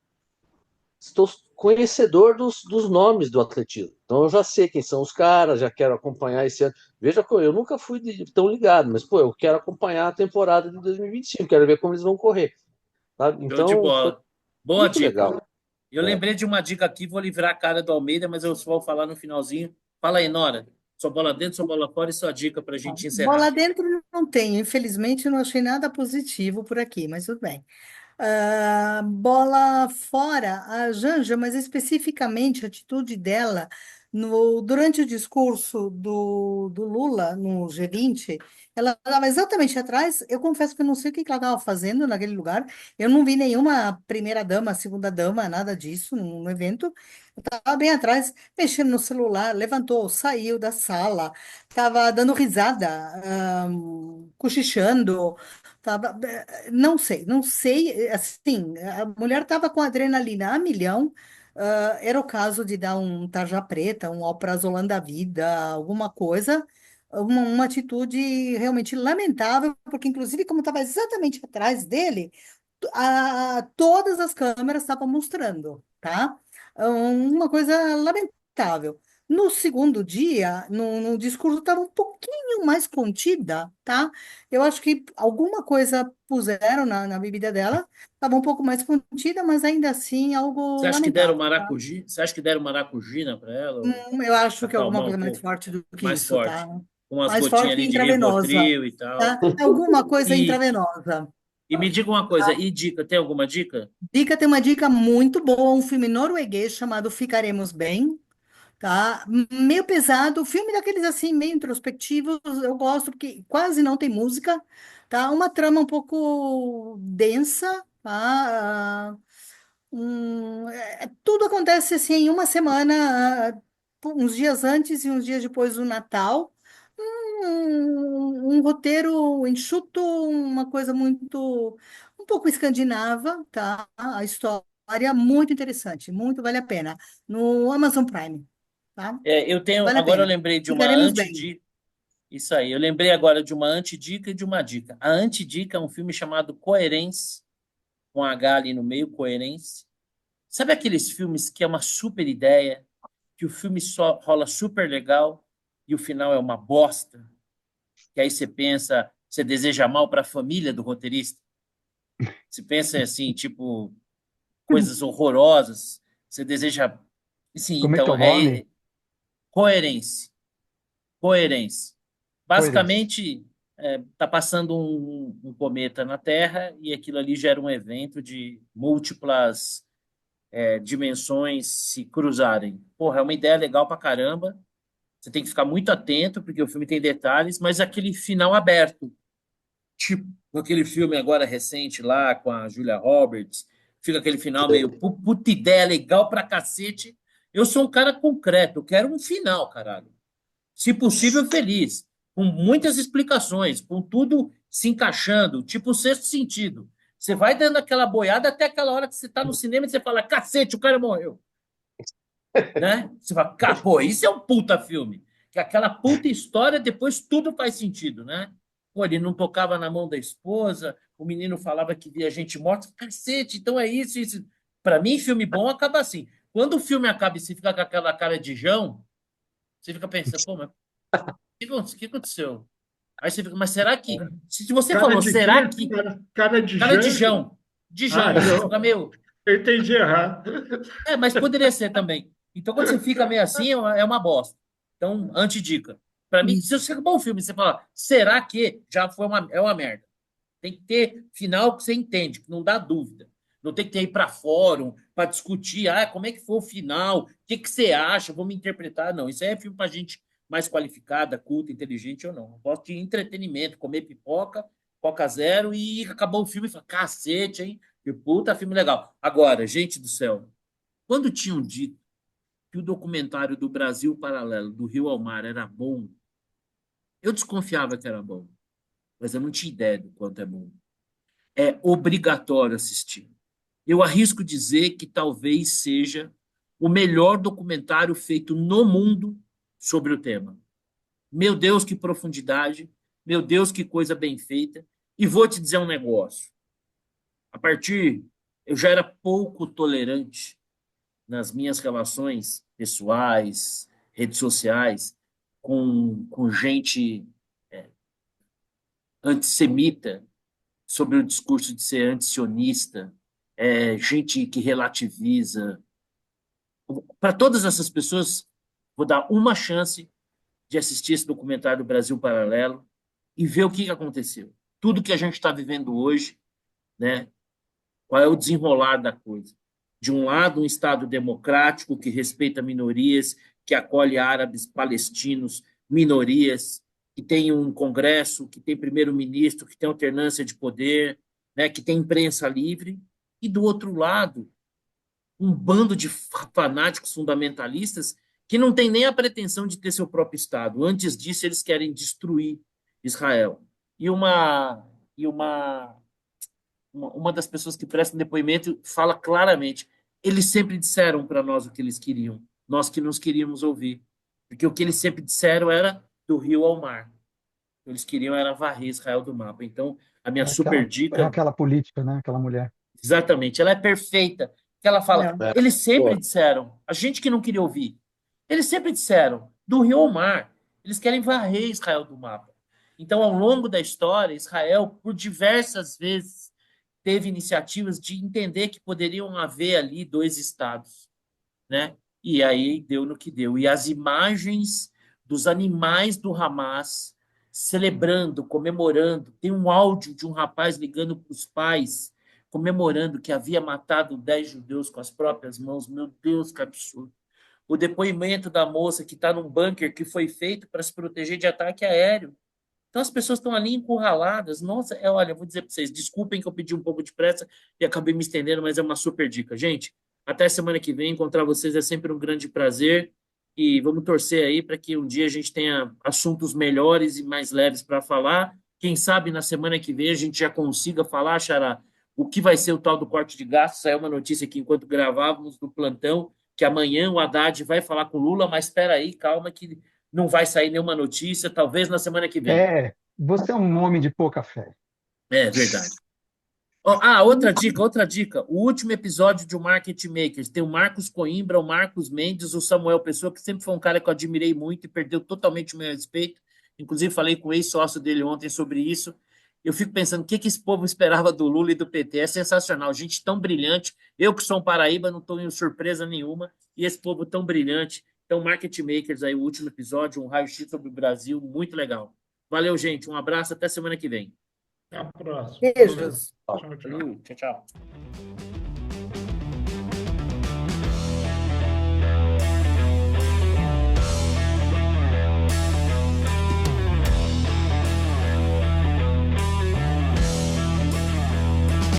estou conhecedor dos nomes do atletismo. Então eu já sei quem são os caras, já quero acompanhar esse ano. Veja que eu nunca fui tão ligado, mas pô, eu quero acompanhar a temporada de 2025, quero ver como eles vão correr. Sabe? Show de Então foi bola. Boa muito dica. legal. Eu É. lembrei de uma dica aqui, vou livrar a cara do Almeida, mas eu só vou falar no finalzinho. Fala aí, Nora. Sua bola dentro, sua bola fora e sua dica para a gente Bola encerrar. dentro não tem, infelizmente eu não achei nada positivo por aqui, mas tudo bem. Bola fora, a Janja, mas especificamente a atitude dela durante o discurso do Lula no G20, ela estava exatamente atrás. Eu confesso que eu não sei o que ela estava fazendo naquele lugar. Eu não vi nenhuma primeira-dama, segunda-dama, nada disso no evento. Estava bem atrás, mexendo no celular, levantou, saiu da sala, estava dando risada, cochichando. Tava, não sei, assim, a mulher estava com adrenalina a milhão, era o caso de dar um tarja preta, um alprazolam da vida, alguma coisa, uma atitude realmente lamentável, porque inclusive como estava exatamente atrás dele, todas as câmeras estavam mostrando, tá? Uma coisa lamentável. No segundo dia, no discurso estava um pouquinho mais contida, tá? Eu acho que alguma coisa puseram na bebida dela, estava um pouco mais contida, mas ainda assim algo Você acha que deram lamentável, tá? maracujina? Você acha que deram maracujina para ela? Eu acho Para que é alguma acalmar um coisa mais pouco? forte do que Mais isso, tá? forte. Com umas Mais gotinhas forte ali e de intravenosa, Rivotril e tal. tá? Alguma coisa E, intravenosa. e me diga uma coisa, e dica, tem alguma dica? Dica, tem uma dica muito boa, um filme norueguês chamado Ficaremos Bem, tá? Meio pesado, filme daqueles assim, meio introspectivos, eu gosto porque quase não tem música, tá? Uma trama um pouco densa, tá? Tudo acontece assim em uma semana, uns dias antes e uns dias depois do Natal. Um roteiro enxuto, uma coisa muito, um pouco escandinava, tá? A história muito interessante, muito vale a pena. No Amazon Prime, tá? Eu tenho, Vale a agora eu pena. lembrei de uma Ficaremos bem. antidica. Isso aí, eu lembrei agora de uma antidica e de uma dica. A antidica é um filme chamado Coerência, com H ali no meio, Coerência. Sabe aqueles filmes que é uma super ideia, que o filme só rola super legal e o final é uma bosta? Que aí você pensa, você deseja mal para a família do roteirista? Você pensa assim, tipo, coisas horrorosas, você deseja. Sim, Como é que é então, o nome? coerência. Coerência. Coerência. Basicamente, está passando um cometa na Terra e aquilo ali gera um evento de múltiplas dimensões se cruzarem. Porra, é uma ideia legal pra caramba. Você tem que ficar muito atento, porque o filme tem detalhes, mas aquele final aberto. Tipo aquele filme agora recente lá com a Julia Roberts, fica aquele final meio puta ideia legal pra cacete. Eu sou um cara concreto, eu quero um final, caralho. Se possível, feliz, com muitas explicações, com tudo se encaixando, tipo o Sexto Sentido. Você vai dando aquela boiada até aquela hora que você tá no cinema e você fala, cacete, o cara morreu, né? Você fala, pô, isso é um puta filme. Que aquela puta história, depois tudo faz sentido, né? Pô, ele não tocava na mão da esposa, o menino falava que via gente morta. Cacete, então é isso, isso. Pra mim, filme bom acaba assim. Quando o filme acaba e você fica com aquela cara de Jão, você fica pensando, pô, mas o que aconteceu? Aí você fica, mas será que. Se você Cara falou, de quê? será que. Cara de Cara de Jango? Jão. De Ah, Jão. Você João. fica meio. Eu entendi errado. Mas poderia ser também. Então, quando você fica meio assim, é uma bosta. Então, antidica. Para mim, se você acabou o filme, você fala, será que já é uma merda? Tem que ter final que você entende, que não dá dúvida. Não tem que ter ir para fórum para discutir, como é que foi o final, o que que você acha, vamos interpretar. Não, isso aí é filme para gente mais qualificada, culta, inteligente ou não. Eu gosto de entretenimento, comer pipoca, Coca Zero e acabou o filme e fala, cacete, hein? Que puta filme legal. Agora, gente do céu, quando tinham dito que o documentário do Brasil Paralelo, do Rio ao Mar, era bom, eu desconfiava que era bom, mas eu não tinha ideia do quanto é bom. É obrigatório assistir. Eu arrisco dizer que talvez seja o melhor documentário feito no mundo sobre o tema. Meu Deus, que profundidade! Meu Deus, que coisa bem feita! E vou te dizer um negócio. A partir, eu já era pouco tolerante nas minhas relações pessoais, redes sociais, com gente antissemita, sobre o discurso de ser antisionista, gente que relativiza. Para todas essas pessoas, vou dar uma chance de assistir esse documentário do Brasil Paralelo e ver o que aconteceu. Tudo que a gente está vivendo hoje, né? Qual é o desenrolar da coisa? De um lado, um Estado democrático que respeita minorias, que acolhe árabes, palestinos, minorias, que tem um Congresso, que tem primeiro-ministro, que tem alternância de poder, né, que tem imprensa livre, e do outro lado, um bando de fanáticos fundamentalistas que não tem nem a pretensão de ter seu próprio Estado. Antes disso, eles querem destruir Israel. E uma das pessoas que presta depoimento fala claramente: eles sempre disseram para nós o que eles queriam, nós que nos queríamos ouvir. Porque o que eles sempre disseram era do rio ao mar. Eles queriam era varrer Israel do mapa. Então, a minha super É dica, aquela política, né? Aquela mulher. exatamente, ela é perfeita. Que ela fala: É. eles sempre Pô, disseram, a gente que não queria ouvir, eles sempre disseram do rio ao mar. Eles querem varrer Israel do mapa. Então, ao longo da história, Israel, por diversas vezes, teve iniciativas de entender que poderiam haver ali dois estados, né? E aí deu no que deu. E as imagens dos animais do Hamas celebrando, comemorando, tem um áudio de um rapaz ligando para os pais, comemorando que havia matado 10 judeus com as próprias mãos. Meu Deus, que absurdo. O depoimento da moça que está num bunker que foi feito para se proteger de ataque aéreo. Então as pessoas estão ali encurraladas. Nossa, olha, eu vou dizer para vocês, desculpem que eu pedi um pouco de pressa e acabei me estendendo, mas é uma super dica. Gente, até semana que vem, encontrar vocês é sempre um grande prazer e vamos torcer aí para que um dia a gente tenha assuntos melhores e mais leves para falar. Quem sabe na semana que vem a gente já consiga falar, Xará, o que vai ser o tal do corte de gastos. Saiu uma notícia aqui enquanto gravávamos do plantão, que amanhã o Haddad vai falar com o Lula, mas espera aí, calma que não vai sair nenhuma notícia, talvez na semana que vem. Você é um homem de pouca fé. É verdade. Outra dica. O último episódio de o Market Makers tem o Marcos Coimbra, o Marcos Mendes, o Samuel Pessoa, que sempre foi um cara que eu admirei muito e perdeu totalmente o meu respeito. Inclusive, falei com o ex-sócio dele ontem sobre isso. Eu fico pensando, o que esse povo esperava do Lula e do PT? É sensacional, gente tão brilhante. Eu que sou um Paraíba, não estou em surpresa nenhuma. E esse povo tão brilhante. Então, Market Makers, aí o último episódio, um raio-x sobre o Brasil, muito legal. Valeu, gente. Um abraço, até semana que vem. Até a próxima. Valeu. Beijos. Tchau, tchau. Valeu, tchau, tchau.